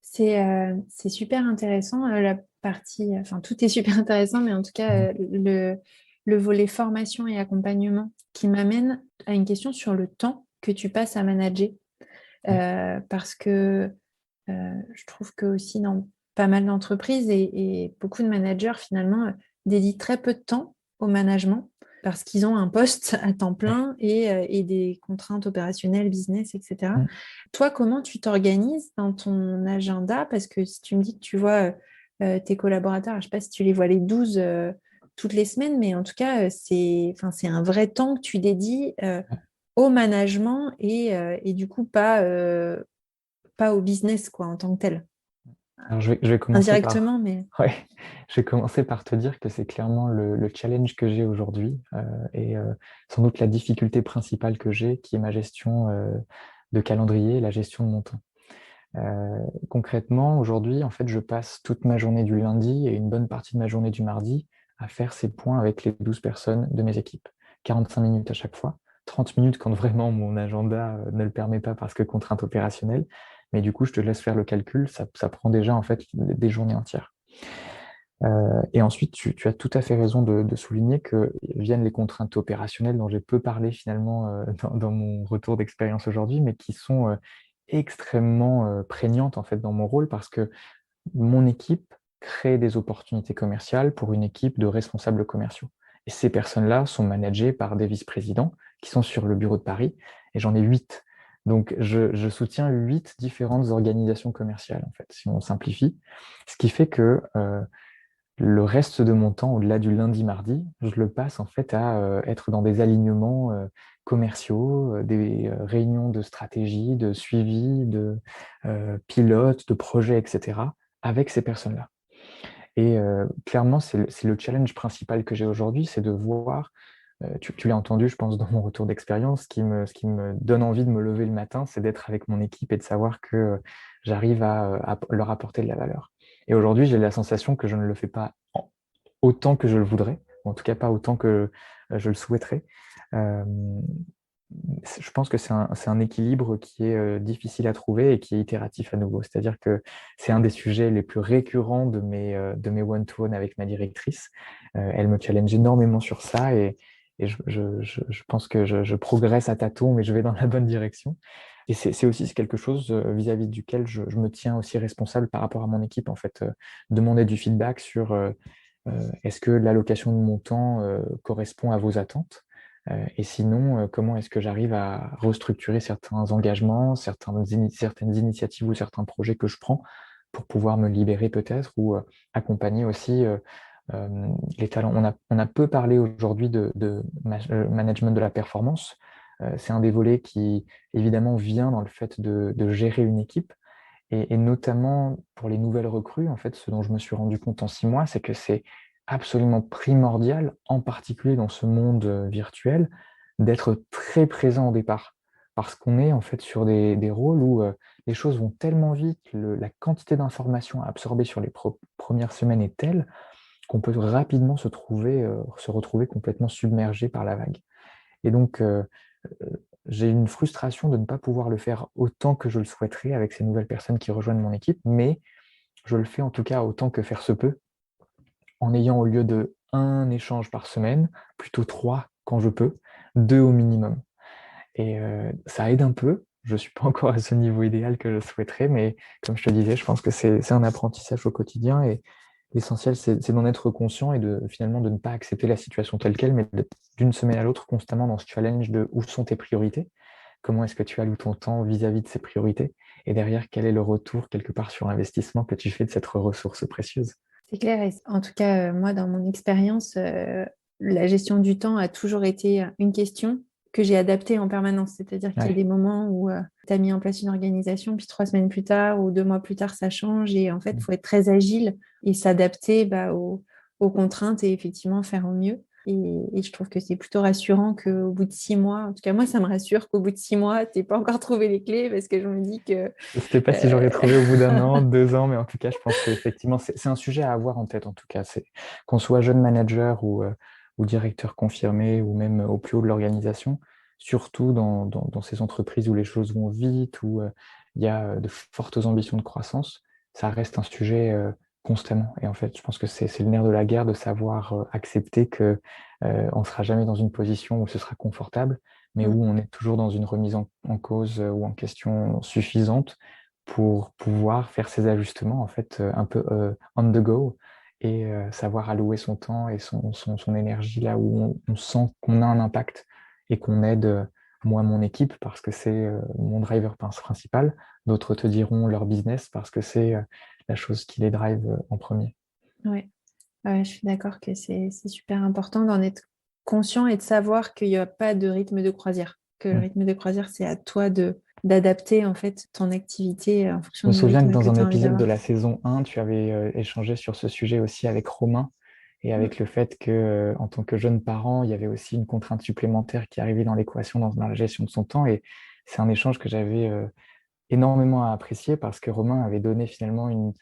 [SPEAKER 1] c'est super intéressant la partie, enfin tout est super intéressant, mais en tout cas le volet formation et accompagnement qui m'amène à une question sur le temps que tu passes à manager.
[SPEAKER 2] Ouais.
[SPEAKER 1] Parce que je trouve que aussi dans pas mal d'entreprises et beaucoup de managers finalement dédient très peu de temps au management parce qu'ils ont un poste à temps
[SPEAKER 2] Ouais.
[SPEAKER 1] plein et des contraintes opérationnelles, business, etc.
[SPEAKER 2] Mm.
[SPEAKER 1] Toi, comment tu t'organises dans ton agenda? Parce que si tu me dis que tu vois tes collaborateurs, je ne sais pas si tu les vois les 12 toutes les semaines, mais en tout cas, enfin, c'est un vrai temps que tu dédies au management et du coup pas au business quoi, en tant que tel.
[SPEAKER 2] Alors, je vais commencer par,
[SPEAKER 1] Indirectement, mais
[SPEAKER 2] ouais, je vais commencer par te dire que c'est clairement le challenge que j'ai aujourd'hui et sans doute la difficulté principale que j'ai, qui est ma gestion de calendrier, la gestion de mon temps. Concrètement, aujourd'hui, en fait, je passe toute ma journée du lundi et une bonne partie de ma journée du mardi à faire ces points avec les 12 personnes de mes équipes. 45 minutes à chaque fois, 30 minutes quand vraiment mon agenda ne le permet pas parce que contrainte opérationnelle. Mais du coup, je te laisse faire le calcul, ça prend déjà en fait des journées entières. Et ensuite, tu as tout à fait raison de souligner que viennent les contraintes opérationnelles dont j'ai peu parlé finalement dans mon retour d'expérience aujourd'hui, mais qui sont extrêmement prégnantes en fait dans mon rôle parce que mon équipe crée des opportunités commerciales pour une équipe de responsables commerciaux. Et ces personnes-là sont managées par des vice-présidents qui sont sur le bureau de Paris, et j'en ai 8. Donc, je soutiens 8 différentes organisations commerciales, en fait, si on simplifie. Ce qui fait que le reste de mon temps, au-delà du lundi-mardi, je le passe en fait à être dans des alignements commerciaux, des réunions de stratégie, de suivi, de pilote, de projet, etc., avec ces personnes-là. Et clairement, c'est le challenge principal que j'ai aujourd'hui, c'est de voir, tu l'as entendu, je pense, dans mon retour d'expérience, ce qui me donne envie de me lever le matin, c'est d'être avec mon équipe et de savoir que j'arrive à leur apporter de la valeur. Et aujourd'hui, j'ai la sensation que je ne le fais pas autant que je le voudrais, ou en tout cas pas autant que je le souhaiterais. Euh, je pense que c'est un équilibre qui est difficile à trouver et qui est itératif à nouveau. C'est-à-dire que c'est un des sujets les plus récurrents de mes one-to-one avec ma directrice. Elle me challenge énormément sur ça et je pense que je progresse à tâtons, mais je vais dans la bonne direction. Et c'est aussi quelque chose vis-à-vis duquel je me tiens aussi responsable par rapport à mon équipe, en fait. Demander du feedback sur est-ce que l'allocation de mon temps correspond à vos attentes? Et sinon, comment est-ce que j'arrive à restructurer certains engagements, certaines initiatives ou certains projets que je prends pour pouvoir me libérer peut-être ou accompagner aussi les talents. On a peu parlé aujourd'hui de management de la performance. C'est un des volets qui, évidemment, vient dans le fait de gérer une équipe. Et notamment pour les nouvelles recrues, en fait, ce dont je me suis rendu compte en 6 mois, c'est que c'est absolument primordial, en particulier dans ce monde virtuel, d'être très présent au départ. Parce qu'on est en fait sur des rôles où les choses vont tellement vite, la quantité d'informations à absorber sur les premières semaines est telle qu'on peut rapidement se retrouver complètement submergé par la vague. Et donc, j'ai une frustration de ne pas pouvoir le faire autant que je le souhaiterais avec ces nouvelles personnes qui rejoignent mon équipe, mais je le fais en tout cas autant que faire se peut en ayant au lieu de un échange par semaine, plutôt 3 quand je peux, 2 au minimum. Et ça aide un peu. Je ne suis pas encore à ce niveau idéal que je souhaiterais, mais comme je te disais, je pense que c'est un apprentissage au quotidien et l'essentiel, c'est d'en être conscient et finalement de ne pas accepter la situation telle qu'elle, mais d'une semaine à l'autre, constamment dans ce challenge de où sont tes priorités, comment est-ce que tu alloues ton temps vis-à-vis de ces priorités, et derrière, quel est le retour quelque part sur l'investissement que tu fais de cette ressource précieuse.
[SPEAKER 1] C'est clair. Et en tout cas, moi, dans mon expérience, la gestion du temps a toujours été une question que j'ai adaptée en permanence. C'est-à-dire qu'il y a
[SPEAKER 2] Ouais.
[SPEAKER 1] des moments où tu as mis en place une organisation, puis 3 semaines plus tard ou 2 mois plus tard, ça change. Et en fait, il faut être très agile et s'adapter aux contraintes et effectivement faire au mieux. Et je trouve que c'est plutôt rassurant qu'au bout de 6 mois, en tout cas, moi, ça me rassure qu'au bout de 6 mois, tu n'aies pas encore trouvé les clés parce que je me dis que
[SPEAKER 2] Je ne sais pas si j'aurais trouvé au bout d'un an, 2 ans, mais en tout cas, je pense qu'effectivement, c'est un sujet à avoir en tête, en tout cas. C'est qu'on soit jeune manager ou directeur confirmé ou même au plus haut de l'organisation, surtout dans ces entreprises où les choses vont vite, où il y a de fortes ambitions de croissance, ça reste un sujet constamment. Et en fait, je pense que c'est le nerf de la guerre de savoir accepter que on ne sera jamais dans une position où ce sera confortable, mais
[SPEAKER 1] mm,
[SPEAKER 2] où on est toujours dans une remise en cause ou en question suffisante pour pouvoir faire ces ajustements en fait un peu on the go et savoir allouer son temps et son énergie là où on sent qu'on a un impact et qu'on aide moi mon équipe parce que c'est mon driver principal. D'autres te diront leur business parce que c'est la chose qui les drive en premier.
[SPEAKER 1] ouais. Ouais, je suis d'accord que c'est super important d'en être conscient et de savoir qu'il n'y a pas de rythme de croisière. Que le
[SPEAKER 2] Mm.
[SPEAKER 1] rythme de croisière, c'est à toi d'adapter en fait ton activité en
[SPEAKER 2] Je
[SPEAKER 1] fonction
[SPEAKER 2] me
[SPEAKER 1] du
[SPEAKER 2] souviens que
[SPEAKER 1] rythme que
[SPEAKER 2] dans un
[SPEAKER 1] tu as envie
[SPEAKER 2] épisode de
[SPEAKER 1] d'avoir.
[SPEAKER 2] la saison 1, tu avais échangé sur ce sujet aussi avec Romain et
[SPEAKER 1] Mm.
[SPEAKER 2] avec le fait que, en tant que jeune parent, il y avait aussi une contrainte supplémentaire qui arrivait dans l'équation dans la gestion de son temps. Et c'est un échange que j'avais énormément apprécié parce que Romain avait donné finalement une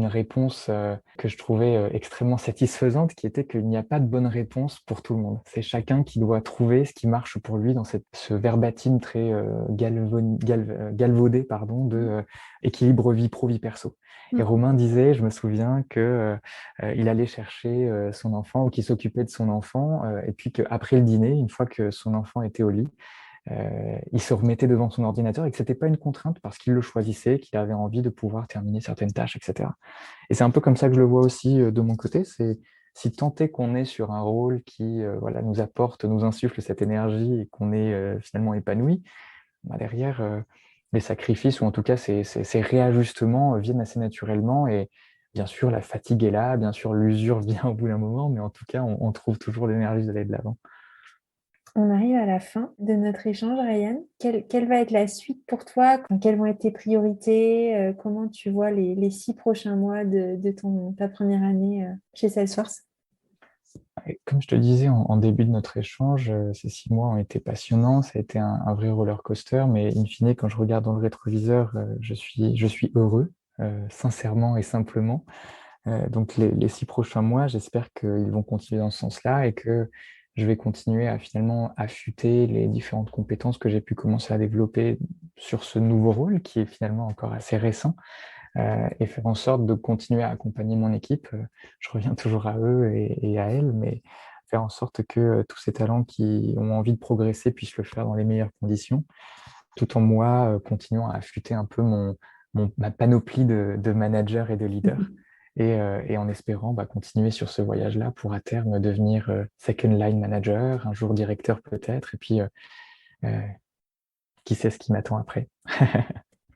[SPEAKER 2] réponse que je trouvais extrêmement satisfaisante, qui était qu'il n'y a pas de bonne réponse pour tout le monde. C'est chacun qui doit trouver ce qui marche pour lui dans ce verbatim très galvaudé pardon, de équilibre vie pro, vie perso. Et
[SPEAKER 1] Mm.
[SPEAKER 2] Romain disait, je me souviens, que il allait chercher son enfant ou qu'il s'occupait de son enfant, et puis qu'après le dîner, une fois que son enfant était au lit, il se remettait devant son ordinateur et que ce n'était pas une contrainte parce qu'il le choisissait, qu'il avait envie de pouvoir terminer certaines tâches, etc. Et c'est un peu comme ça que je le vois aussi de mon côté. C'est si tant est qu'on est sur un rôle qui voilà, nous apporte, nous insuffle cette énergie et qu'on est finalement épanoui, bah derrière, les sacrifices ou en tout cas ces réajustements viennent assez naturellement. Et bien sûr, la fatigue est là, bien sûr, l'usure vient au bout d'un moment, mais en tout cas, on trouve toujours l'énergie d'aller de l'avant.
[SPEAKER 1] On arrive à la fin de notre échange, Ryan. Quelle va être la suite pour toi? Quelles vont être tes priorités? Comment tu vois les 6 prochains mois de ta première année chez Salesforce?
[SPEAKER 2] Et comme je te disais en début de notre échange, ces 6 mois ont été passionnants, ça a été un vrai roller coaster, mais in fine, quand je regarde dans le rétroviseur, je suis heureux, sincèrement et simplement. Donc les 6 prochains mois, j'espère qu'ils vont continuer dans ce sens-là et que je vais continuer à finalement affûter les différentes compétences que j'ai pu commencer à développer sur ce nouveau rôle qui est finalement encore assez récent et faire en sorte de continuer à accompagner mon équipe. Je reviens toujours à eux et à elles, mais faire en sorte que tous ces talents qui ont envie de progresser puissent le faire dans les meilleures conditions, tout en moi continuant à affûter un peu ma panoplie de manager et de leader. Et en espérant continuer sur ce voyage-là pour à terme devenir second line manager, un jour directeur peut-être, et puis euh, qui sait ce qui m'attend après.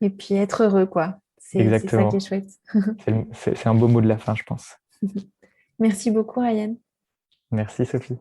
[SPEAKER 1] Et puis être heureux, quoi. C'est ça qui est
[SPEAKER 2] Exactement.
[SPEAKER 1] chouette.
[SPEAKER 2] C'est un beau mot de la fin, je pense.
[SPEAKER 1] Merci beaucoup, Ryan.
[SPEAKER 2] Merci Sophie.